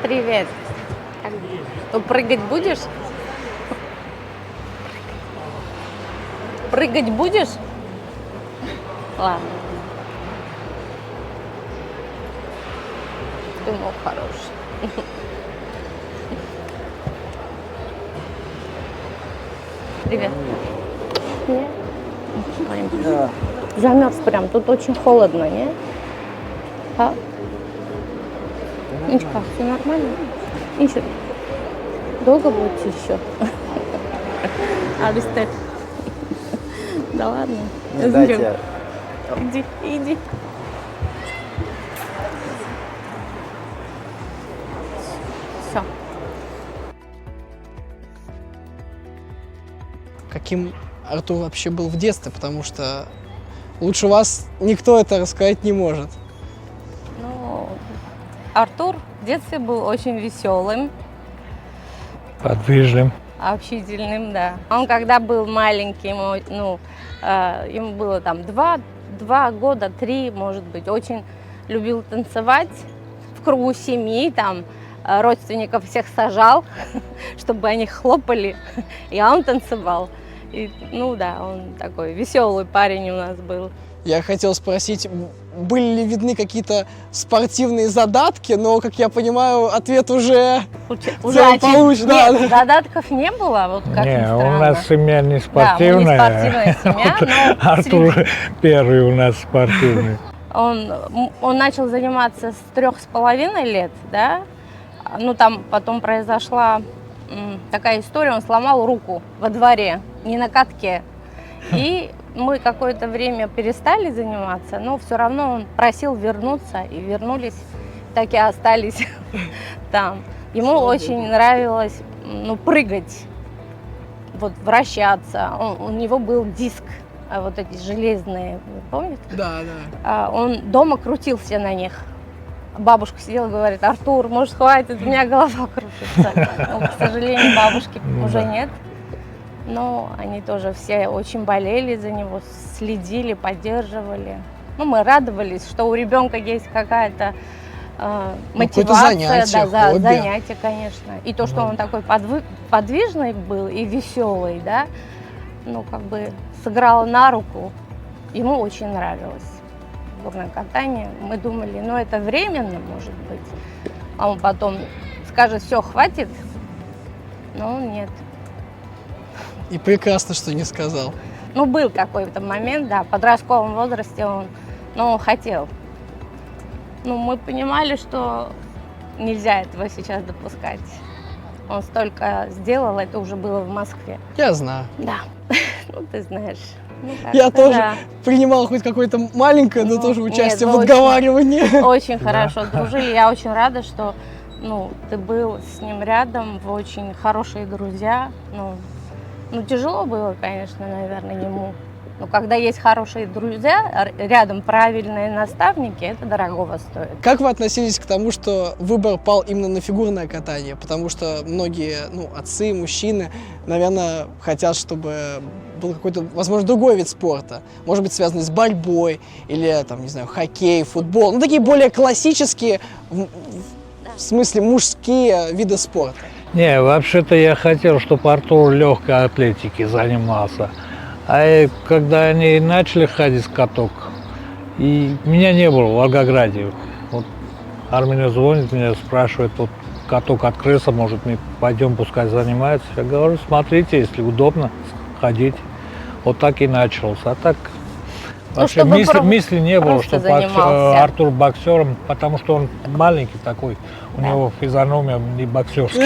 Привет. Ну, прыгать будешь? Прыгать будешь? Ладно. Ты мой хороший. Привет. Нет? Замерз прям. Тут очень холодно, не? А? Ничего, все нормально? Ничего. Долго будете еще? Алистер. Да ладно. Не дайте. Иди, иди. Все. Каким Артур вообще был в детстве, потому что лучше вас никто это рассказать не может. Ну, Артур в детстве был очень веселым, Подвижным. общительным, да. Он когда был маленький, ему было там 2 года, 3, может быть, очень любил танцевать в кругу семьи, там родственников всех сажал, чтобы они хлопали, и он танцевал. И, ну да, он такой веселый парень у нас был. Я хотел спросить, были ли видны какие-то спортивные задатки, но, как я понимаю, ответ уже получен. Да, Нет, задатков не было, вот как ни Не, у странно. нас семья не Да, мы не спортивная. спортивная семья, но Артур первый у нас спортивный. он начал заниматься с 3,5 лет, да, ну там потом произошла такая история, он сломал руку во дворе, не на катке, и мы какое-то время перестали заниматься, но все равно он просил вернуться, и вернулись, так и остались там. Ему очень нравилось, прыгать, вот вращаться. У него был диск, вот эти железные, вы помните? Да, да. Он дома крутился на них. Бабушка сидела и говорит: Артур, может, хватит, у меня голова кружится. Но, к сожалению, бабушки уже нет. Но они тоже все очень болели за него, следили, поддерживали. Ну, мы радовались, что у ребенка есть какая-то мотивация, занятие, да, хобби. занятие, конечно. И то, что он такой подвижный был и веселый, да, как бы сыграло на руку. Ему очень нравилось горное катание. Мы думали, это временно, может быть. А он потом скажет: все, хватит. Но нет. И прекрасно, что не сказал. Был какой-то момент, да, в подростковом возрасте он хотел. Мы понимали, что нельзя этого сейчас допускать. Он столько сделал, это уже было в Москве. Я знаю. Да, ты знаешь. Я как-то тоже да. принимал хоть какое-то маленькое, но тоже нет, участие в вы отговаривании. Очень хорошо дружили. Я очень рада, что ты был с ним рядом, вы очень хорошие друзья. Тяжело было, конечно, наверное, ему. Но когда есть хорошие друзья, рядом правильные наставники, это дорогого стоит. Как вы относились к тому, что выбор пал именно на фигурное катание? Потому что многие, отцы, мужчины, наверное, хотят, чтобы был какой-то, возможно, другой вид спорта. Может быть, связанный с борьбой или, там, не знаю, хоккей, футбол. Ну, такие более классические, в смысле, мужские виды спорта. Не, вообще-то я хотел, чтобы Артур легкой атлетикой занимался. А когда они начали ходить в каток, и меня не было в Волгограде. Вот Армения звонит, меня спрашивает, вот каток открылся, может, мы пойдем, пускай занимается. Я говорю, смотрите, если удобно, ходить. Вот так и начался. А так вообще мысли не было, что Артур боксером, потому что он маленький такой, у него физиономия не боксерская.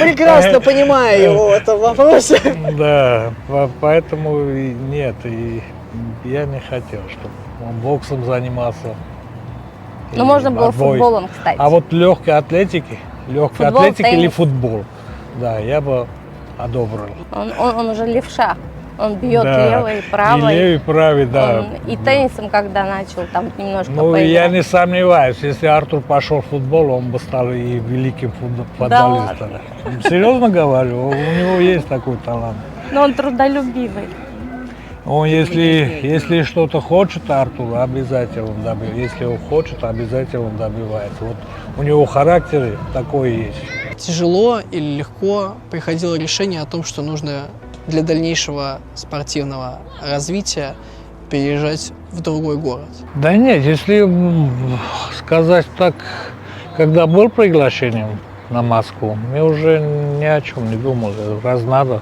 Прекрасно понимаю его в этом вопросе. Да, поэтому нет, и я не хотел, чтобы он боксом занимался. Ну, можно было футболом, кстати. А вот легкой атлетики или футбол, да, я бы одобрил. Он уже левша. Он бьет левой и правой. И левый, и правый, да. И теннисом, когда начал, там немножко поиграл. Я не сомневаюсь, если Артур пошел в футбол, он бы стал и великим футболистом. Да, серьезно говорю, у него есть такой талант. Но он трудолюбивый. Он, если что-то хочет, Артур обязательно добивается. Если он хочет, обязательно добивается. Вот у него характер такой есть. Тяжело или легко приходило решение о том, что нужно для дальнейшего спортивного развития переезжать в другой город? Да нет, если сказать так, когда был приглашением на Москву, мы уже ни о чем не думали. Раз надо,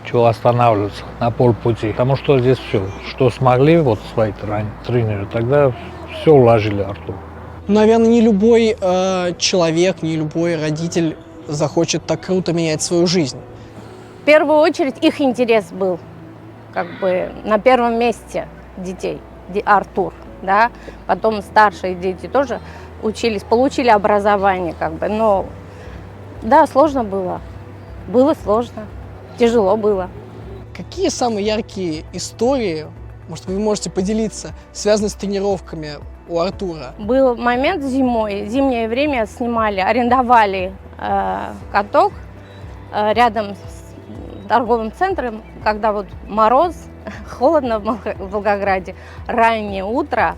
чего останавливаться на полпути. Потому что здесь все, что смогли, вот свои тренеры, тогда все уложили Артуру. Наверное, не любой человек, не любой родитель захочет так круто менять свою жизнь. В первую очередь их интерес был как бы на первом месте детей, Артур, да, потом старшие дети тоже учились, получили образование как бы, но да, сложно было сложно, тяжело было. Какие самые яркие истории, может, вы можете поделиться, связаны с тренировками у Артура? Был момент зимой, зимнее время снимали, арендовали каток рядом с торговым центром, когда вот мороз, холодно в Волгограде, раннее утро,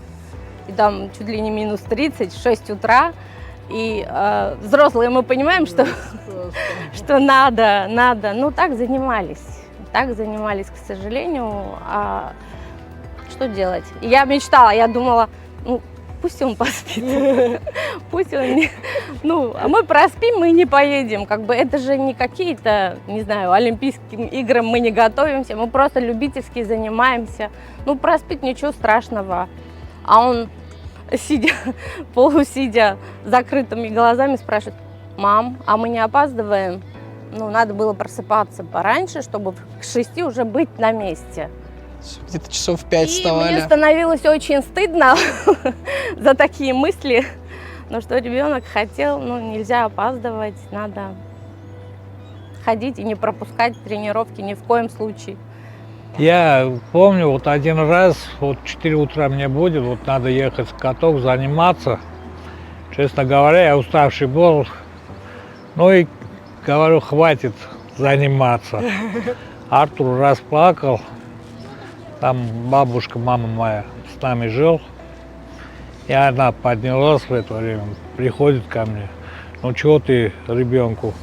и там чуть ли не минус 30, 6 утра, и взрослые мы понимаем, что надо, ну так занимались, к сожалению, а что делать? Я мечтала, я думала, ну, пусть он поспит, пусть он не... Ну, а мы проспим, мы не поедем. Как бы это же не какие-то, не знаю, Олимпийским играм мы не готовимся, мы просто любительски занимаемся. Ну, проспит, ничего страшного. А он, полусидя, закрытыми глазами, спрашивает: мам, а мы не опаздываем? Ну, надо было просыпаться пораньше, чтобы к 6 уже быть на месте. Где-то часов в 5 вставали. Мне становилось очень стыдно за такие мысли, но что ребенок хотел, ну, нельзя опаздывать, надо ходить и не пропускать тренировки ни в коем случае. Я помню, вот один раз, вот 4 утра мне будет, вот надо ехать в каток, заниматься. Честно говоря, я уставший был, ну и говорю, хватит заниматься. Артур расплакал. Там бабушка, мама моя с нами жил, и она поднялась в это время, приходит ко мне: ну чего ты ребенку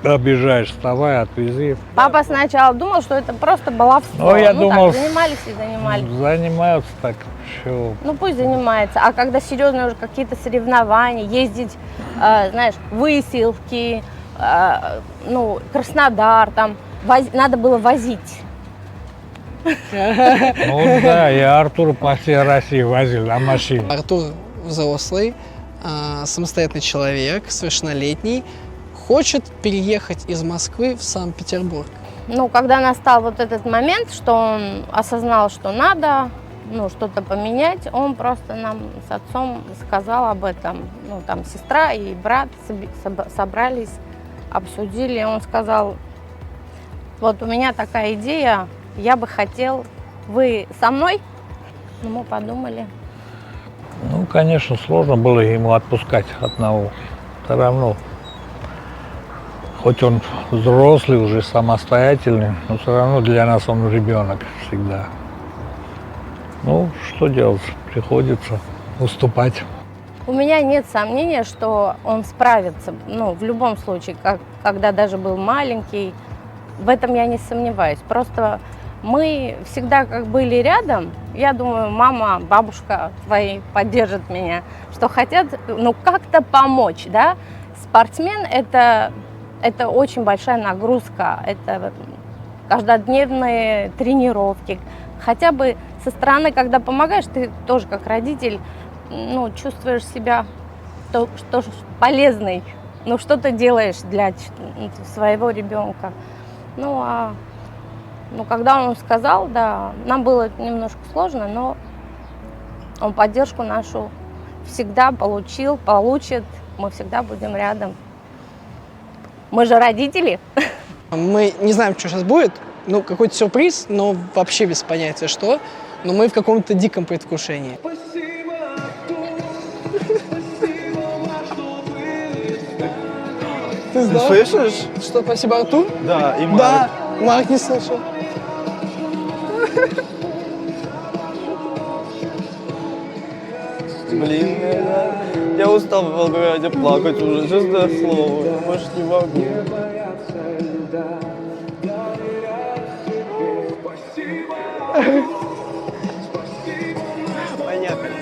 обижаешь, вставай, отвези. Папа сначала думал, что это просто баловство. Ну, я думал, так, занимались и занимались. Занимаются так, все. Ну пусть занимается, а когда серьезные уже какие-то соревнования, ездить, знаешь, выселки, ну, Краснодар, там, надо было возить. Ну да, я Артура по всей России возил на машине. Артур взрослый, самостоятельный человек, совершеннолетний, хочет переехать из Москвы в Санкт-Петербург. Ну, когда настал вот этот момент, что он осознал, что надо, ну, что-то поменять, он просто нам с отцом сказал об этом. Ну, там сестра и брат собрались, обсудили, он сказал: вот у меня такая идея, я бы хотел, вы со мной? Ну, мы подумали. Ну, конечно, сложно было ему отпускать одного. Все равно. Хоть он взрослый, уже самостоятельный, но все равно для нас он ребенок всегда. Ну, что делать? Приходится уступать. У меня нет сомнения, что он справится. Ну, в любом случае, когда даже был маленький, в этом я не сомневаюсь. Просто мы всегда как были рядом. Я думаю, мама, бабушка твои поддержат меня, что хотят, ну, как-то помочь, да. Спортсмен – это очень большая нагрузка, это каждодневные тренировки. Хотя бы со стороны, когда помогаешь, ты тоже как родитель, ну, чувствуешь себя что полезный, ну, что-то делаешь для своего ребенка. Ну, когда он сказал, да, нам было немножко сложно, но он поддержку нашу всегда получит, мы всегда будем рядом. Мы же родители. Мы не знаем, что сейчас будет. Ну, какой-то сюрприз, но вообще без понятия, что. Но мы в каком-то диком предвкушении. Ты знал? Слышишь? Что, спасибо, Артур? Да, и Марк. Да, Марк не слышал. Блин, я устал в Волгограде плакать уже, честное слово, я больше не могу. Поехали.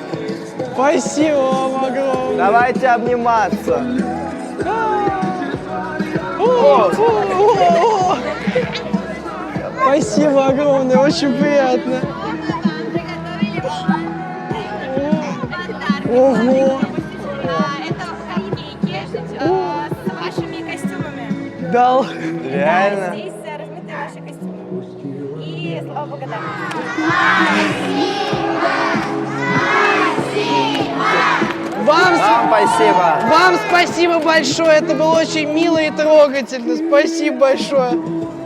Спасибо вам огромное. Давайте обниматься. Спасибо огромное, очень приятно. Ого. Это линейки с вашими костюмами. Дал. Реально? Здесь разместили ваши костюмы. И слова благодарности. Вам спасибо. Вам спасибо большое, это было очень мило и трогательно. Спасибо большое.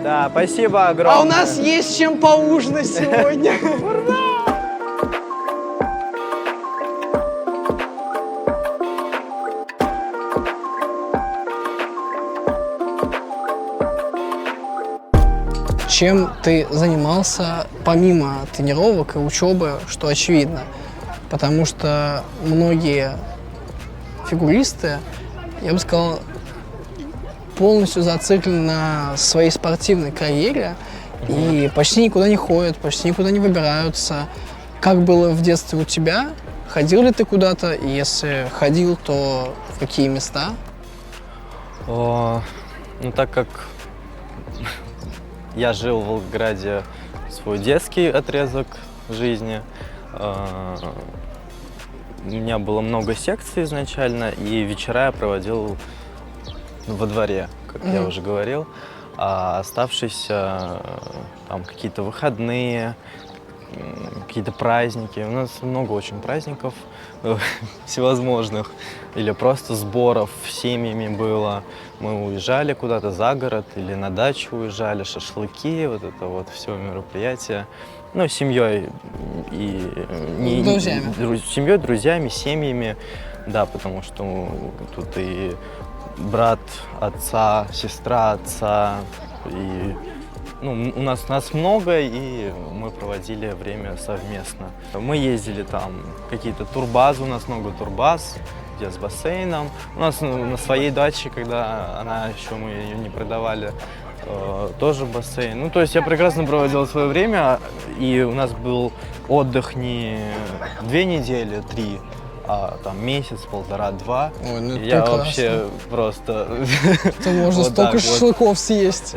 Да, спасибо огромное. А у нас есть чем поужинать сегодня. Чем ты занимался помимо тренировок и учебы, что очевидно? Потому что многие фигуристы, я бы сказал, полностью зациклены на своей спортивной карьере и почти никуда не ходят, почти никуда не выбираются. Как было в детстве у тебя? Ходил ли ты куда-то? И если ходил, то в какие места? Ну, так как я жил в Волгограде свой детский отрезок жизни, у меня было много секций изначально, и вечера я проводил во дворе, как я уже говорил. А оставшиеся там какие-то выходные, какие-то праздники. У нас много очень праздников всевозможных. Или просто сборов семьями было. Мы уезжали куда-то за город или на дачу уезжали, шашлыки, вот это вот все мероприятие. Ну, с семьей и Друзьями. Семьей, друзьями, семьями. Да, потому что тут и брат отца, сестра отца, и ну, у нас много, и мы проводили время совместно. Мы ездили там, какие-то турбазы, у нас много турбаз, где с бассейном. У нас на своей даче, когда мы ее не продавали, тоже бассейн. Ну, то есть я прекрасно проводил свое время, и у нас был отдых не 2 недели, 3, а там месяц, полтора, 2. Ой, ну это я прекрасно. вообще просто... Это можно вот столько так вот. шашлыков съесть.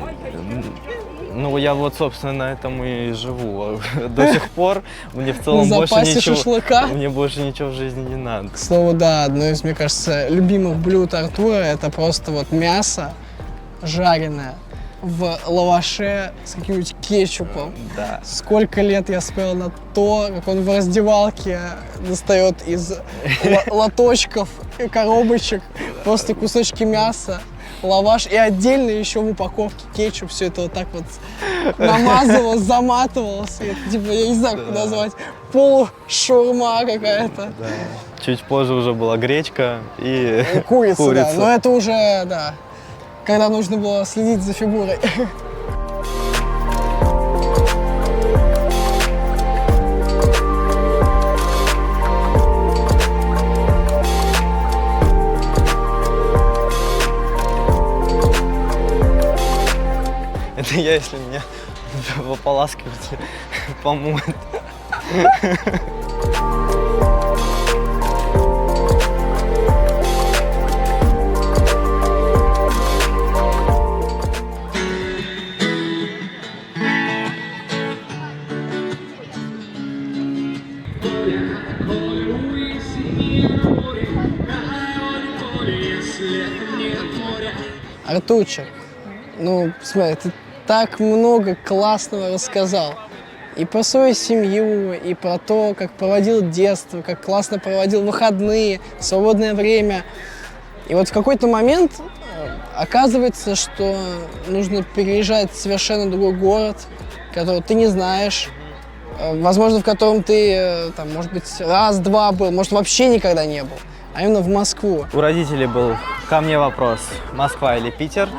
Ну, я вот, собственно, на этом и живу. До сих пор мне в целом На больше запасе ничего... шашлыка. Мне больше ничего в жизни не надо. К слову, да, одно из, мне кажется, любимых блюд Артура – это просто вот мясо жареное в лаваше с каким-нибудь кетчупом. Да. Сколько лет я смотрел на то, как он в раздевалке достает из лоточков и коробочек просто кусочки мяса. лаваш, и отдельно еще в упаковке кетчуп, все это вот так вот намазывалось, заматывалось. И это, типа, я не знаю, как назвать, полушаурма какая-то. Да. Чуть позже уже была гречка и И курица, да. Но это уже, да, когда нужно было следить за фигурой. это я, если меня ополаскивать, помоют. Артурчик, ну, смотри, ты так много классного рассказал. И про свою семью, и про то, как проводил детство, как классно проводил выходные, свободное время. И вот в какой-то момент оказывается, что нужно переезжать в совершенно другой город, который ты не знаешь, возможно, в котором ты, там, может быть, раз-два был, может, вообще никогда не был, а именно в Москву. У родителей был ко мне вопрос, Москва или Питер,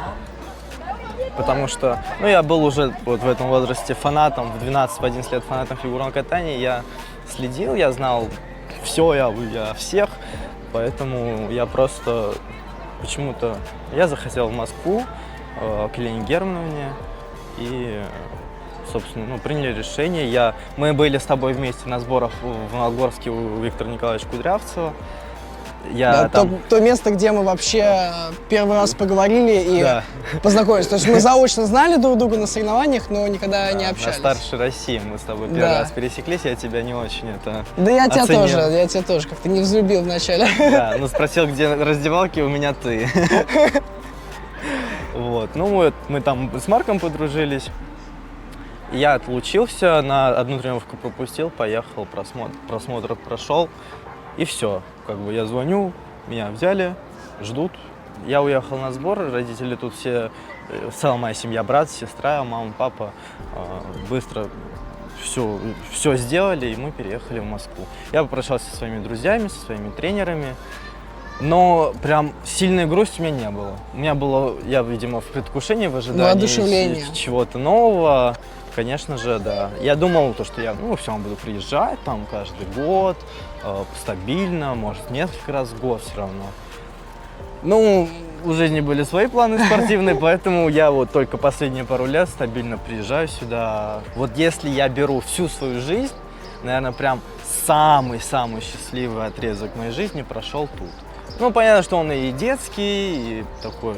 потому что, ну, я был уже вот в этом возрасте фанатом, в 12-11 лет фанатом фигурного катания, я следил, я знал все, я всех, поэтому я просто почему-то, я захотел в Москву, к Елене Германовне, и, собственно, ну, приняли решение. Мы были с тобой вместе на сборах в Волгоградске у Виктора Николаевича Кудрявцева. Да, то место, где мы вообще первый раз поговорили и да. познакомились. То есть мы заочно знали друг друга на соревнованиях, но никогда не общались. На старшей России мы с тобой первый раз пересеклись, я тебя не очень это Да я оценил. тебя тоже как-то не взлюбил вначале. Да, ну спросил, где раздевалки, у меня ты. Вот, ну мы там с Марком подружились. Я отлучился, на одну тренировку пропустил, поехал, просмотр прошел. И все, как бы я звоню, меня взяли, ждут. Я уехал на сбор, родители тут все, целая моя семья, брат, сестра, мама, папа, быстро все сделали, и мы переехали в Москву. Я попрощался со своими друзьями, со своими тренерами, но прям сильной грусти у меня не было. У меня было, я, видимо, в предвкушении, в ожидании чего-то нового. Конечно же, да. Я думал, что я, все равно буду приезжать там каждый год, стабильно, может, несколько раз в год все равно. Ну, у жизни были свои планы спортивные, поэтому я вот только последние пару лет стабильно приезжаю сюда. Вот если я беру всю свою жизнь, наверное, прям самый-самый счастливый отрезок моей жизни прошел тут. Ну, понятно, что он и детский, и такой...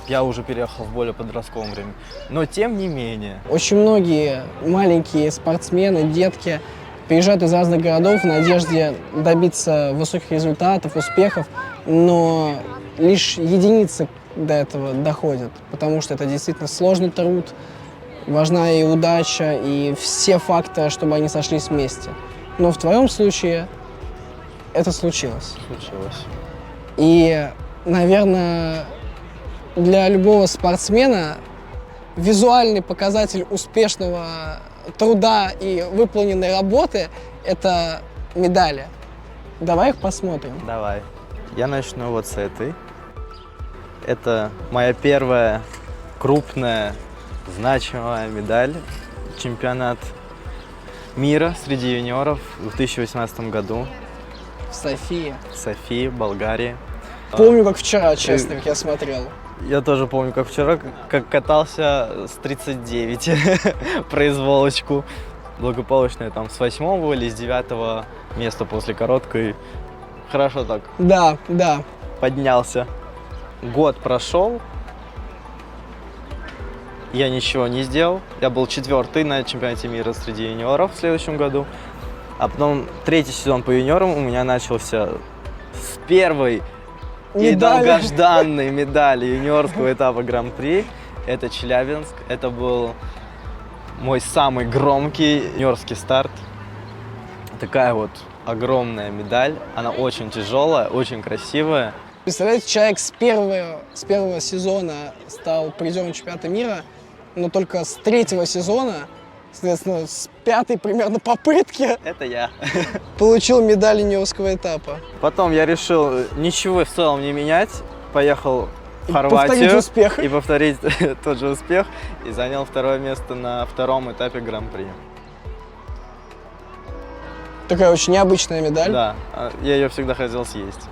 Я уже переехал в более подростковом времени, но тем не менее. Очень многие маленькие спортсмены, детки приезжают из разных городов в надежде добиться высоких результатов, успехов, но лишь единицы до этого доходят, потому что это действительно сложный труд, важна и удача, и все факторы, чтобы они сошлись вместе. Но в твоем случае это случилось. И, наверное, для любого спортсмена визуальный показатель успешного труда и выполненной работы – это медали. Давай их посмотрим. Давай. Я начну вот с этой. Это моя первая крупная, значимая медаль. Чемпионат мира среди юниоров в 2018 году. В Софии. В Софии, Болгарии. Помню, как вчера, честно, как я смотрел. Я тоже помню, как вчера, как катался с 39 произволочку. Благополучно я там с 8-го или с 9-го места после короткой. Хорошо так. Да. Поднялся. Год прошел. Я ничего не сделал. Я был 4-й на чемпионате мира среди юниоров в следующем году. А потом 3-й сезон по юниорам у меня начался с первой и долгожданной медали юниорского этапа Гран-при. Это Челябинск. Это был мой самый громкий юниорский старт. Такая вот огромная медаль. Она очень тяжелая, очень красивая. Представляете, человек с первого сезона стал призером чемпионата мира, но только с 3-го сезона, соответственно, с 5-й примерно попытки Это я. получил медаль юниорского этапа. Потом я решил ничего в целом не менять. Поехал в И Хорватию. повторить успех. И повторить тот же успех. И занял 2-е место на 2-м этапе Гран-при. Такая очень необычная медаль. Да, я ее всегда хотел съесть.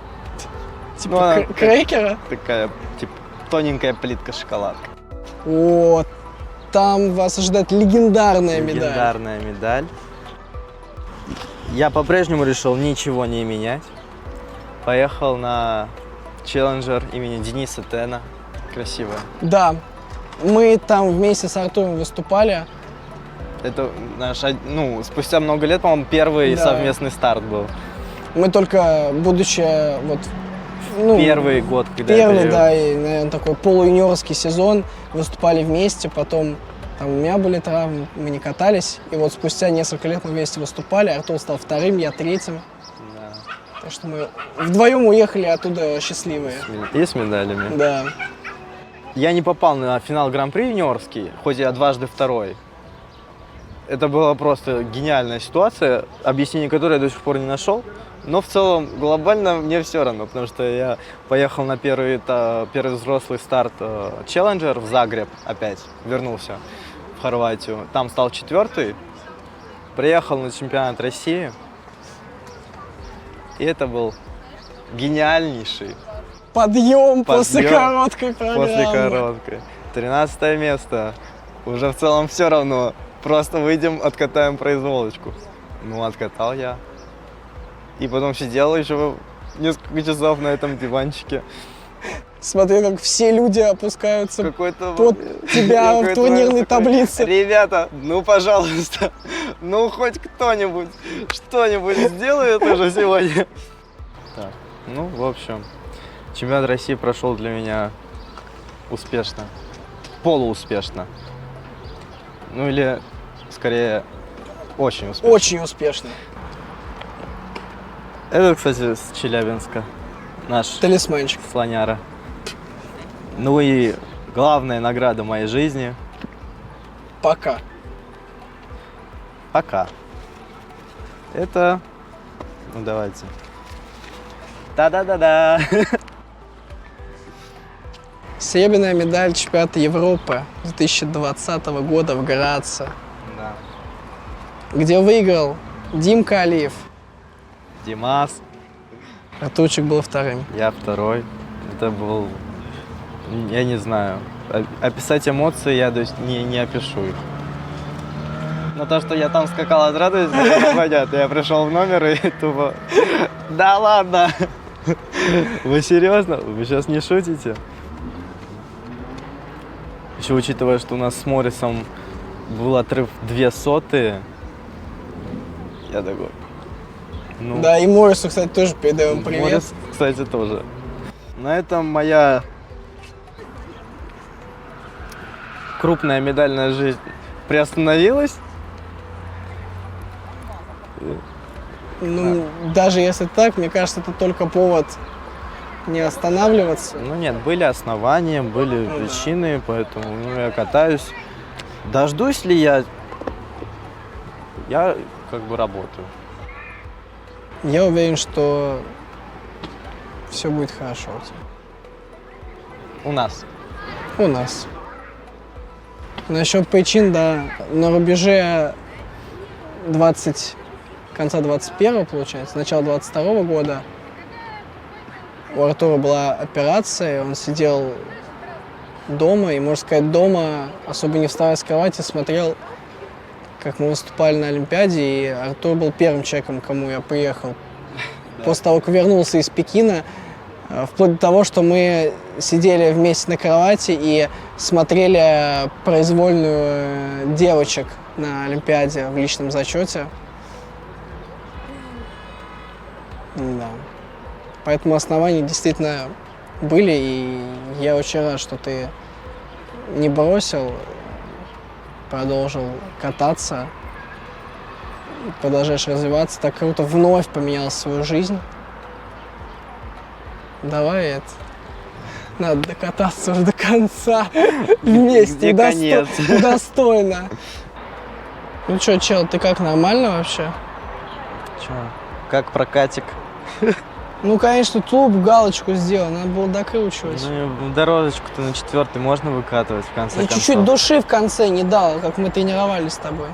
Типа Ну, она крекера. Такая, типа, тоненькая плитка шоколадка. О, там вас ожидает легендарная медаль. Легендарная медаль. Я по-прежнему решил ничего не менять. Поехал на челленджер имени Дениса Тена. Красивая. Да, мы там вместе с Артуром выступали. Это наш, спустя много лет, по-моему, первый Да. совместный старт был. Мы только, будучи вот, ну, Первый год, когда я первый, привел. да, и, наверное, такой полуюниорский сезон, выступали вместе, потом там у меня были травмы, мы не катались, и вот спустя несколько лет мы вместе выступали, Артур стал 2-м, я 3-м, Да. так что мы вдвоем уехали оттуда счастливые. И с медалями. Да. Я не попал на финал Гран-при юниорский, хоть я дважды 2-й. Это была просто гениальная ситуация, объяснение которой я до сих пор не нашел. Но в целом глобально мне все равно, потому что я поехал на первый взрослый старт челленджер в Загреб опять, вернулся в Хорватию. Там стал 4-й, приехал на чемпионат России. И это был гениальнейший Подъем после Подъем короткой программы. после короткой. 13 место. Уже в целом все равно. Просто выйдем, откатаем произволочку. Ну, откатал я. И потом сидел еще несколько часов на этом диванчике. Смотри, как все люди опускаются Какой-то... под тебя в какой-то турнирной такой, таблице. Ребята, ну, пожалуйста, ну, хоть кто-нибудь что-нибудь сделает уже сегодня. Так, ну, в общем, чемпионат России прошел для меня успешно. Полууспешно. Ну, или, скорее, очень успешно. Очень успешно. Это, кстати, с Челябинска. Наш Талисманчик. слоняра. Ну и главная награда моей жизни Пока. пока. Это... Ну, давайте. Да-да-да-да. Серебряная медаль чемпионата Европы 2020 года в Граце, Да. где выиграл Димка Алиев. Димас. Артурчик был 2-м. Я 2-й. Это был... Я не знаю. Описать эмоции я не опишу их. Но то, что я там скакал от радости, это понятно. Я пришел в номер и тупо... Да ладно! Вы серьезно? Вы сейчас не шутите? Еще учитывая, что у нас с Моррисом был отрыв 0,02, я такой... Ну, Да, и Моррису, кстати, тоже передаем привет. Моррис, кстати, тоже. На этом моя крупная медальная жизнь приостановилась. Ну, даже если так, мне кажется, это только повод не останавливаться. Ну нет, были основания, были Ну да. причины, поэтому я катаюсь. Дождусь ли я? Я как бы работаю. Я уверен, что все будет хорошо у тебя. У нас. У нас. Насчет причин, да, на рубеже конца 21-го, получается, начала 22-го года у Артура была операция, он сидел дома, и, можно сказать, дома, особо не вставая с кровати, смотрел, как мы выступали на Олимпиаде, и Артур был первым человеком, к кому я приехал. После того, как вернулся из Пекина, вплоть до того, что мы сидели вместе на кровати и смотрели произвольную девочек на Олимпиаде в личном зачете. Да. Поэтому основания действительно были, и я очень рад, что ты не бросил, продолжил кататься, продолжаешь развиваться. Так круто вновь поменял свою жизнь. давай это. Надо докататься уже до конца вместе. Где конец? Достойно. Ну чё, чел, ты как, нормально вообще? Чё, как прокатик? Ну, конечно, туп, галочку сделал, надо было докручивать. Ну, дорожечку-то на 4-й можно выкатывать в конце Ну, концов. чуть-чуть души в конце не дал, как мы тренировались с тобой.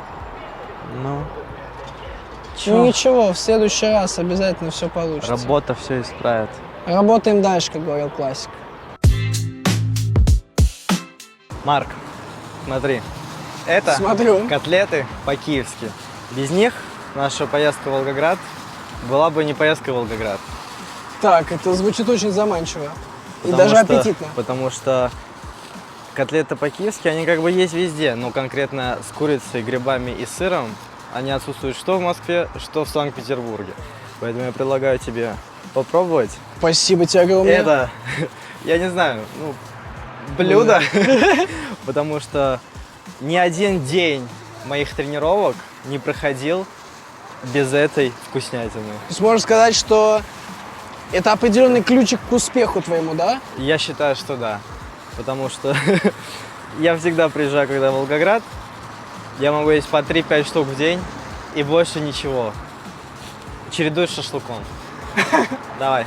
Ну, Ну чё? ничего, в следующий раз обязательно все получится. Работа все исправит. Работаем дальше, как говорил классик. Марк, смотри, это Смотрю. котлеты по-киевски. Без них наша поездка в Волгоград была бы не поездка в Волгоград. Так, это звучит очень заманчиво. И Потому даже что- аппетитно. Потому что котлеты по-киевски, они как бы есть везде, но конкретно с курицей, грибами и сыром они отсутствуют что в Москве, что в Санкт-Петербурге. Поэтому я предлагаю тебе попробовать. Спасибо тебе огромное. Это, я не знаю, ну, блюдо, потому что ни один день моих тренировок не проходил без этой вкуснятины. То есть можно сказать, что это определенный ключик к успеху твоему, да? Я считаю, что да, потому что я всегда приезжаю, когда в Волгоград, я могу есть по 3-5 штук в день и больше ничего. Чередуй с шашлыком. Давай.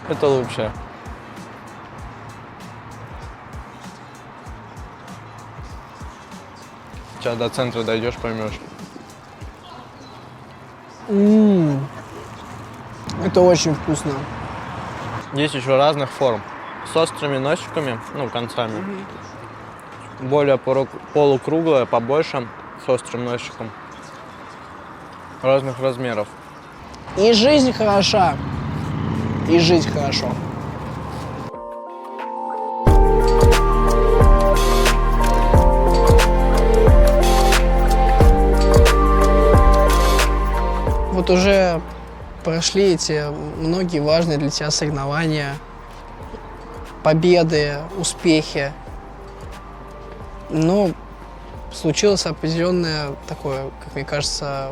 Это лучше. Сейчас до центра дойдешь, поймешь. Это очень вкусно. Есть еще разных форм. С острыми носиками, ну, концами. Более полукруглая, побольше, с острым носиком. Разных размеров. И жизнь хороша, и жить хорошо. Вот уже прошли эти многие важные для тебя соревнования, победы, успехи. Но случилось определенное такое, как мне кажется,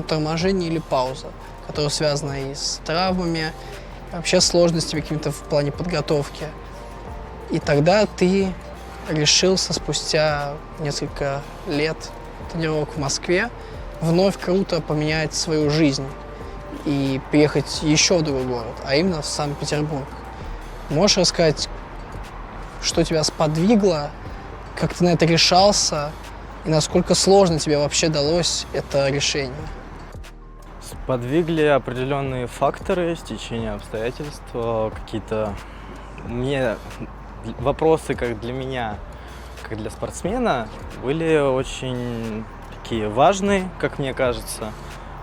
торможение или пауза, которая связана и с травмами, и вообще с сложностями какими-то в плане подготовки. И тогда ты решился спустя несколько лет тренировок в Москве вновь круто поменять свою жизнь и переехать еще в другой город, а именно в Санкт-Петербург. Можешь рассказать, что тебя сподвигло, как ты на это решался и насколько сложно тебе вообще далось это решение? Сподвигли определенные факторы, стечение обстоятельств, какие-то мне вопросы, как для меня, как для спортсмена, были очень такие важные, как мне кажется,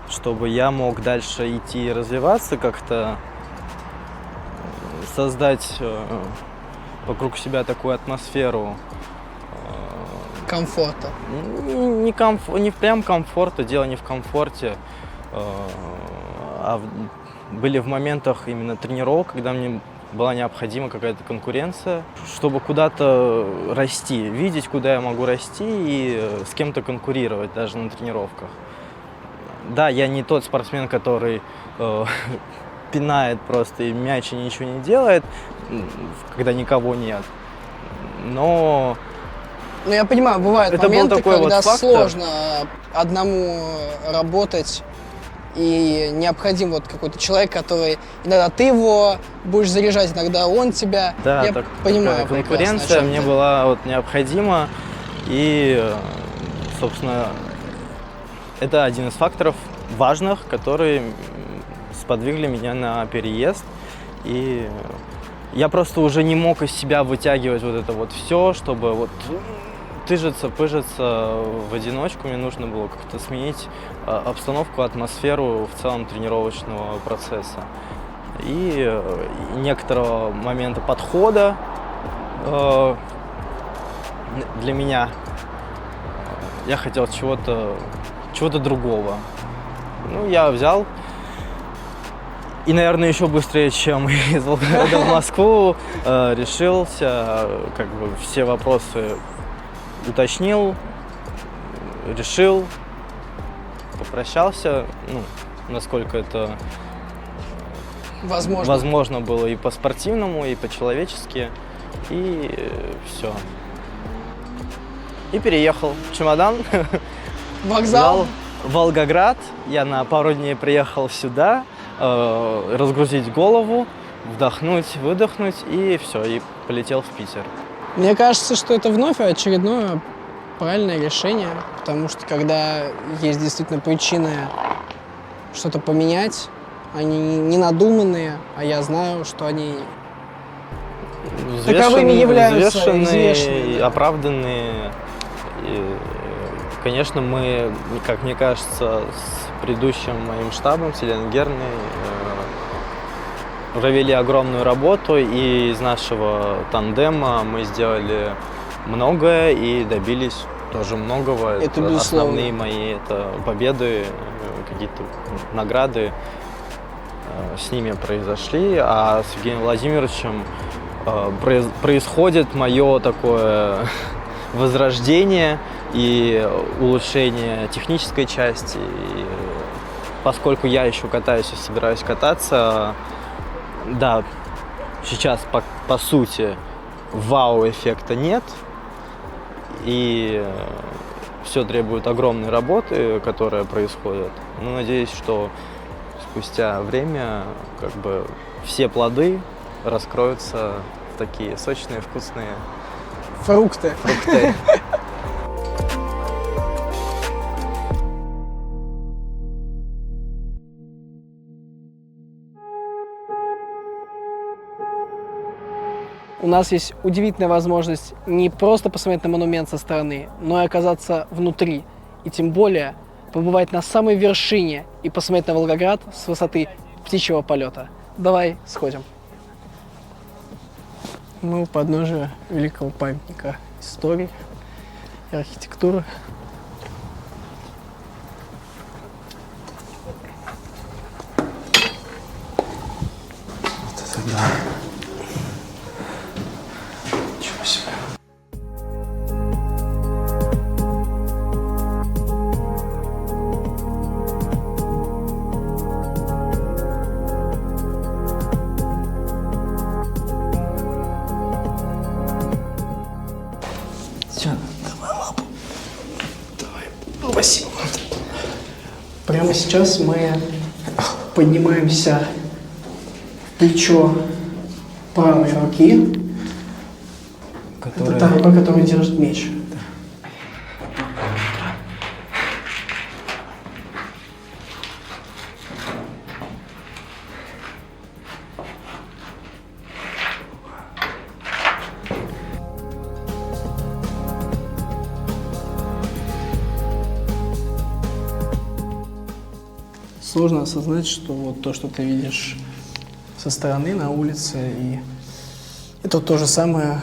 чтобы я мог дальше идти и развиваться, как-то создать вокруг себя такую атмосферу. Комфорта. Не прям комфорта, дело не в комфорте, были в моментах именно тренировок, когда мне была необходима какая-то конкуренция, чтобы куда-то расти, видеть, куда я могу расти и с кем-то конкурировать даже на тренировках. Да, я не тот спортсмен, который пинает просто и мяч и ничего не делает, когда никого нет, но... Ну, я понимаю, бывают Это был моменты, такой когда вот фактор. сложно одному работать, и необходим вот какой-то человек, который... Иногда ты его будешь заряжать, иногда он тебя. Да, я понимаю такая прекрасно, конкуренция о чем мне ты. была вот необходима, и, собственно, это один из факторов важных, которые сподвигли меня на переезд, и я просто уже не мог из себя вытягивать вот это вот все, чтобы вот тыжиться, пыжиться в одиночку. Мне нужно было как-то сменить обстановку, атмосферу в целом тренировочного процесса. И некоторого момента подхода для меня я хотел чего-то другого. Ну, я взял и, наверное, еще быстрее, чем из Волгограда в Москву, решился как бы все вопросы уточнил, решил, попрощался, ну, насколько это возможно было и по-спортивному, и по-человечески, и все. И переехал. Чемодан. Вокзал. В Волгоград. Я на пару дней приехал сюда, разгрузить голову, вдохнуть, выдохнуть, и все, и полетел в Питер. Мне кажется, что это вновь очередное правильное решение, потому что когда есть действительно причины что-то поменять, они не надуманные, а я знаю, что они таковыми являются, взвешенные, оправданные. И, конечно, мы, как мне кажется, с предыдущим моим штабом, с Еленой Герной, провели огромную работу, и из нашего тандема мы сделали многое и добились тоже многого. Это безусловно. Основные мои это победы, какие-то награды с ними произошли, а с Евгением Владимировичем происходит мое такое возрождение и улучшение технической части. И поскольку я еще катаюсь и собираюсь кататься, да, сейчас по сути вау-эффекта нет, и все требует огромной работы, которая происходит. Но надеюсь, что спустя время как бы все плоды раскроются в такие сочные, вкусные фрукты. У нас есть удивительная возможность не просто посмотреть на монумент со стороны, но и оказаться внутри. И тем более побывать на самой вершине и посмотреть на Волгоград с высоты птичьего полета. Давай сходим. Мы у подножия великого памятника истории и архитектуры. Вот это да. Ничего себе. Все, давай лапу. Давай. Спасибо. Прямо сейчас мы поднимаемся в плечо правой руки. Это та рука, которая держит меч. Сложно осознать, что вот то, что ты видишь со стороны, на улице, и это то же самое,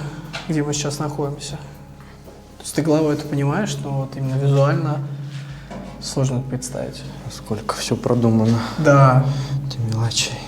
где мы сейчас находимся. То есть ты головой это понимаешь, но вот именно визуально сложно это представить. Сколько все продумано. Да. Эти мелочей.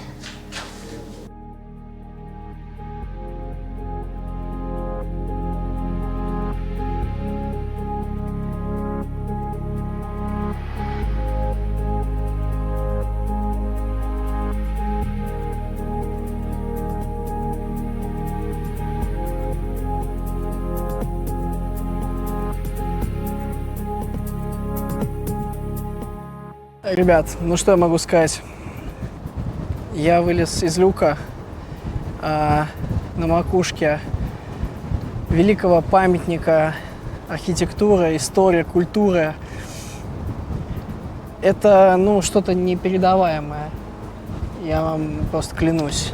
Ребят, ну что я могу сказать? Я вылез из люка на макушке великого памятника архитектуры, истории, культуры. Это, ну, что-то непередаваемое. Я вам просто клянусь.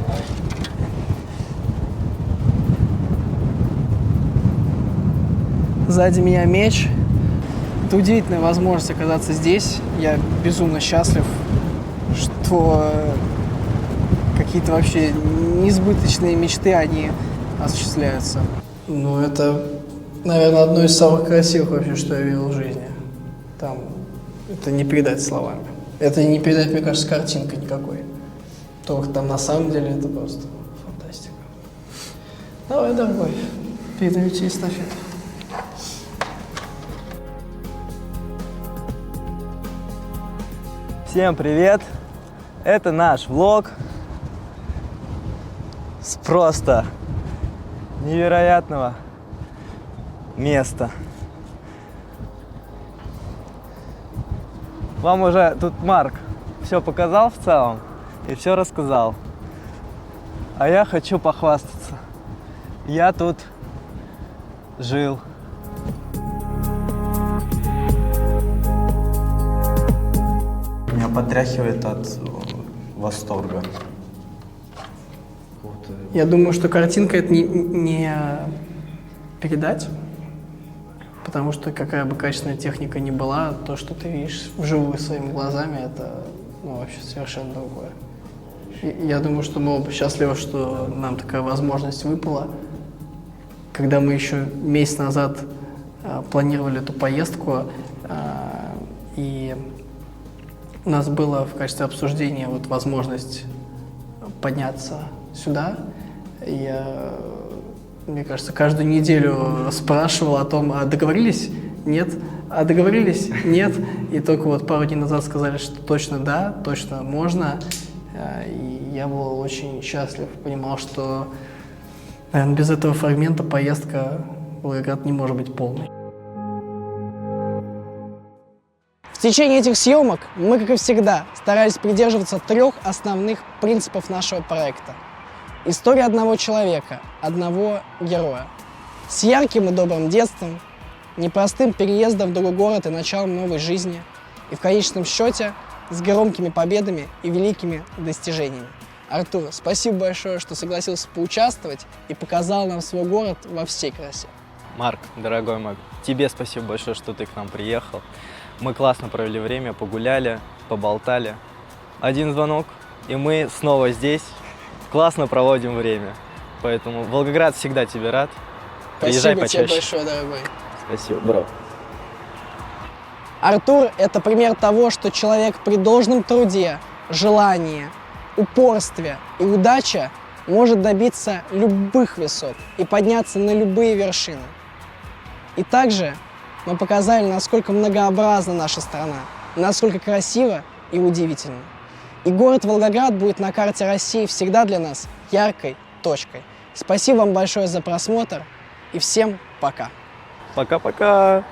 Сзади меня меч. Это удивительная возможность оказаться здесь. Я безумно счастлив, что какие-то вообще несбыточные мечты, они осуществляются. Ну, это, наверное, одно из самых красивых вообще, что я видел в жизни. Там, это не передать словами. Это не передать, мне кажется, картинкой никакой. То, там на самом деле, это просто фантастика. Давай, дорогой, передаю тебе эстафету. Всем привет! Это наш влог с просто невероятного места. Вам уже тут Марк все показал в целом и все рассказал. А я хочу похвастаться. Я тут жил. Меня потряхивает от восторга. Я думаю, что картинка это не передать, потому что какая бы качественная техника ни была, то, что ты видишь вживую своими глазами, это вообще совершенно другое. И я думаю, что мы оба счастливы, что нам такая возможность выпала. Когда мы еще месяц назад планировали эту поездку, и у нас была в качестве обсуждения возможность подняться сюда. Я, мне кажется, каждую неделю спрашивал о том, а договорились? Нет. А договорились? Нет. И только пару дней назад сказали, что точно да, точно можно. И я был очень счастлив, понимал, что, наверное, без этого фрагмента поездка в Волгоград не может быть полной. В течение этих съемок мы, как и всегда, старались придерживаться 3 основных принципов нашего проекта. История одного человека, одного героя. С ярким и добрым детством, непростым переездом в другой город и началом новой жизни. И в конечном счете с громкими победами и великими достижениями. Артур, спасибо большое, что согласился поучаствовать и показал нам свой город во всей красе. Марк, дорогой мой, тебе спасибо большое, что ты к нам приехал. Мы классно провели время, погуляли, поболтали. Один звонок, и мы снова здесь. Классно проводим время. Поэтому Волгоград всегда тебе рад. Приезжай почаще. Спасибо тебе большое, дорогой. Спасибо, бро. Артур – это пример того, что человек при должном труде, желании, упорстве и удаче может добиться любых высот и подняться на любые вершины. И также мы показали, насколько многообразна наша страна, насколько красиво и удивительно. И город Волгоград будет на карте России всегда для нас яркой точкой. Спасибо вам большое за просмотр и всем пока. Пока-пока.